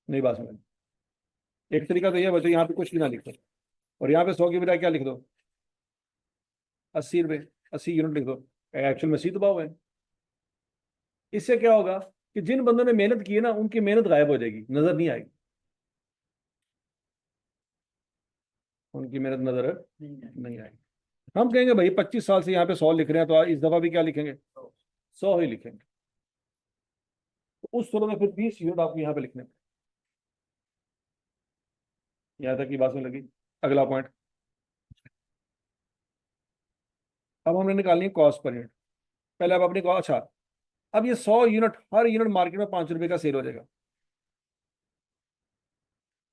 नहीं बात समझ। एक तरीका तो ये बच्चों, यहाँ पे कुछ भी ना लिखो, और यहाँ पे 100 की बजाय क्या लिख दो? 80 रुपये। 80 यूनिट लिख दो। एक्चुअल में 80 दबाव हुए हैं। इससे क्या होगा कि जिन बंदों ने मेहनत की है ना, उनकी मेहनत गायब हो जाएगी, नजर नहीं आएगी। उनकी मेहनत नजर नहीं है। नहीं आएगी। हम कहेंगे भाई 25 साल से यहाँ पे 100 लिख रहे हैं, तो इस दफा भी क्या लिखेंगे, 100 ही लिखेंगे। तो उस सूरत में फिर 20 यूनिट आपको यहाँ पे लिखने हैं। यहाँ तक की बात में लगी। अगला पॉइंट, अब हमने निकालनी है कॉस्ट पर यूनिट। पहले अब अपनी कॉस्ट, अच्छा, अब ये 100 यूनिट, हर यूनिट मार्केट में 5 रुपए का सेल हो जाएगा।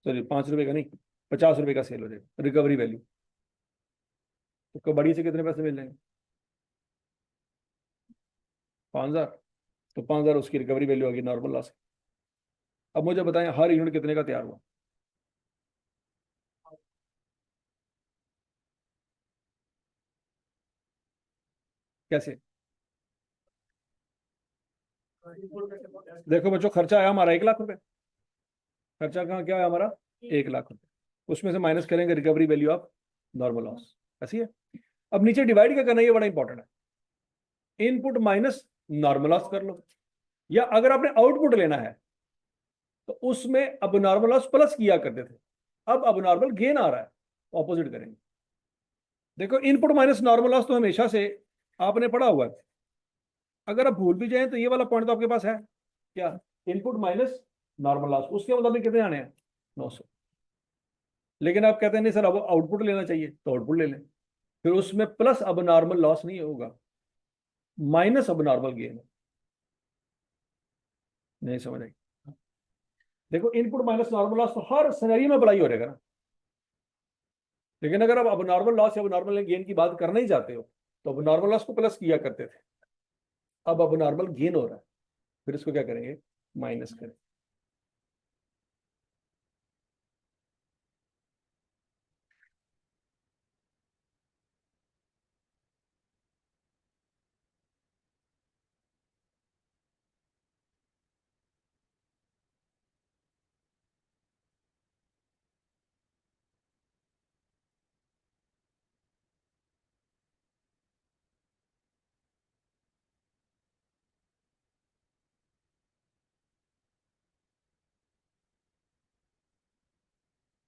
सॉरी, 5 रुपए का नहीं, 50 रुपए का सेल हो जाएगा रिकवरी वैल्यू। तो बड़ी से कितने पैसे मिल जाएंगे, 5,000। तो 5,000 उसकी रिकवरी वैल्यू आ गई नॉर्मल लॉस। अब मुझे बताएं हर यूनिट कितने का तैयार हुआ, कैसे। देखो बच्चों, खर्चा आया हमारा 1 लाख रुपए। खर्चा कहाँ क्या है हमारा, 1 लाख रुपए। उसमें से माइनस करेंगे recovery value of normal loss, ऐसी है। अब नीचे डिवाइड क्या करना है, ये बड़ा इंपॉर्टेंट है। इनपुट माइनस नॉर्मल लॉस कर लो, या अगर आपने आउटपुट लेना है तो उसमें अब नॉर्मल लॉस प्लस किया करते थे, अब नॉर्मल गेन आ रहा है, ऑपोजिट करेंगे। देखो, इनपुट माइनस नॉर्मल लॉस तो हमेशा से आपने पढ़ा हुआ है। अगर आप भूल भी जाएं तो ये वाला पॉइंट तो आपके पास है क्या, इनपुट माइनस नॉर्मल लॉस, उसके मुताबिक कितने आने हैं, 900। लेकिन आप कहते हैं नहीं सर अब आउटपुट लेना चाहिए, तो आउटपुट ले लें। फिर उसमें प्लस अब नॉर्मल लॉस नहीं होगा, माइनस अब नॉर्मल गेन। नहीं समझ आई। देखो, इनपुट माइनस नॉर्मल लॉस तो हर सिनेरियो में अप्लाई हो रहेगा ना। लेकिन अगर आप अब नॉर्मल लॉस या अब नॉर्मल गेन की बात करना ही चाहते हो, तो अब नॉर्मल लॉस को प्लस किया करते थे, अब नॉर्मल गेन हो रहा है, फिर इसको क्या करेंगे, माइनस करें।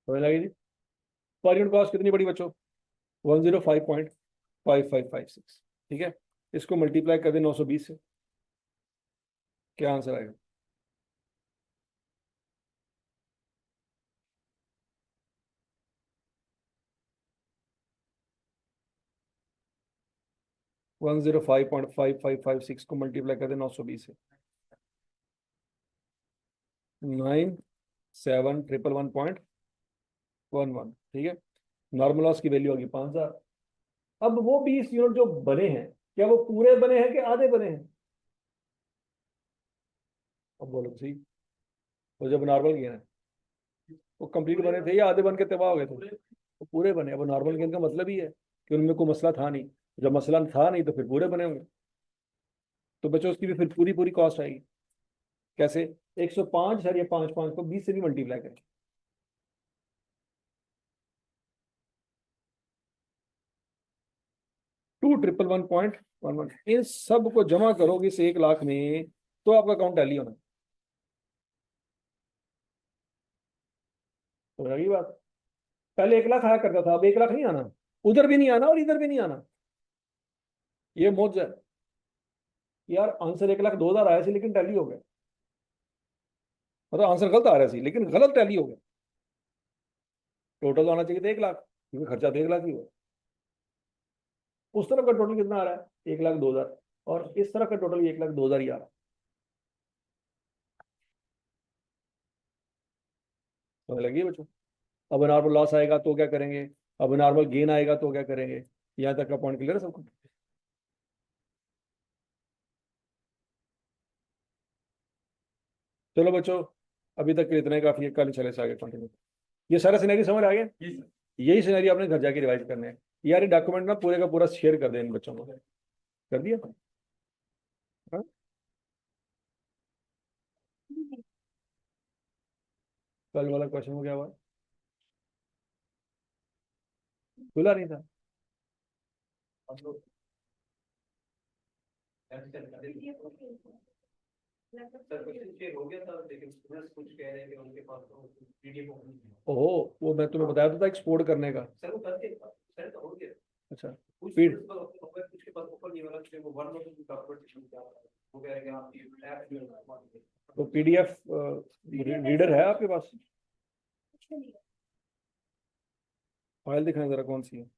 समझ लगी जी। पर यूनिट कॉस्ट कितनी बड़ी बच्चों, 105.5556। ठीक है, इसको मल्टीप्लाई कर दें 920 से, क्या आंसर आएगा, 105.5556 को मल्टीप्लाई कर दें 920 से, 971111। ठीक है, नॉर्मल लॉस की वैल्यू होगी 5,000। अब वो 20 यूनिट जो बने हैं, क्या वो पूरे बने हैं कि आधे बने हैं, अब बोलो तो सही। वो जब नॉर्मल गेन है, वो कंप्लीट बने थे या आधे बन के तबाह हो गए थे, वो पूरे बने। अब नॉर्मल गेन का मतलब ही है कि उनमें कोई मसला था नहीं, जब मसला था नहीं तो फिर पूरे बने होंगे। तो बच्चों उसकी भी फिर पूरी पूरी कॉस्ट आएगी। कैसे, 105 सर, ये 5 5 को 20 से भी मल्टीप्लाई करें, 2,111.11, इन सब को जमा करोगे इस 1 लाख में, तो आपका अकाउंट टैली होना। तो रही बात, पहले 1 लाख आया करता था, अब 1 लाख नहीं आना, उधर भी नहीं आना और इधर भी नहीं आना। ये मौज है यार, आंसर 1,02,000 आया सी लेकिन टैली हो गया, मतलब आंसर गलत आ रहा सी लेकिन गलत टैली हो गया। टोटल आना चाहिए था 1 लाख, क्योंकि खर्चा तो 1 लाख ही हुआ। उस तरफ का टोटल कितना आ रहा है, 1,02,000, और इस तरफ का टोटल 1,02,000 ही आ रहा है। तो लगी बच्चों, अब नॉर्मल लॉस आएगा तो क्या करेंगे, अब नॉर्मल गेन आएगा तो क्या करेंगे, यहाँ तक का पॉइंट क्लियर है सबको। चलो बच्चों, अभी तक के लिए इतना ही काफी है, कल चले से आगे कंटिन्यू। ये सारा सिनेरियो समझ आ गया, यही सिनेरियो आपने घर जाके रिवाइज करने हैं। यार ये डॉक्यूमेंट ना पूरे का पूरा शेयर कर दें इन बच्चों को, कर दिया। हाँ? कल वाला क्वेश्चन हो गया हुआ, खुला नहीं था। ओहो, वो मैं तुम्हें बताया तो था एक्सपोर्ट करने का। अच्छा, पी- उसके पास ऊपर नहीं वाला वो वन का प्रोटेक्शन क्या वो कह रहे हैं कि आप ये ऐप जो तो PDF रीडर है आपके पास? फाइल दिखाएं जरा कौन सी है।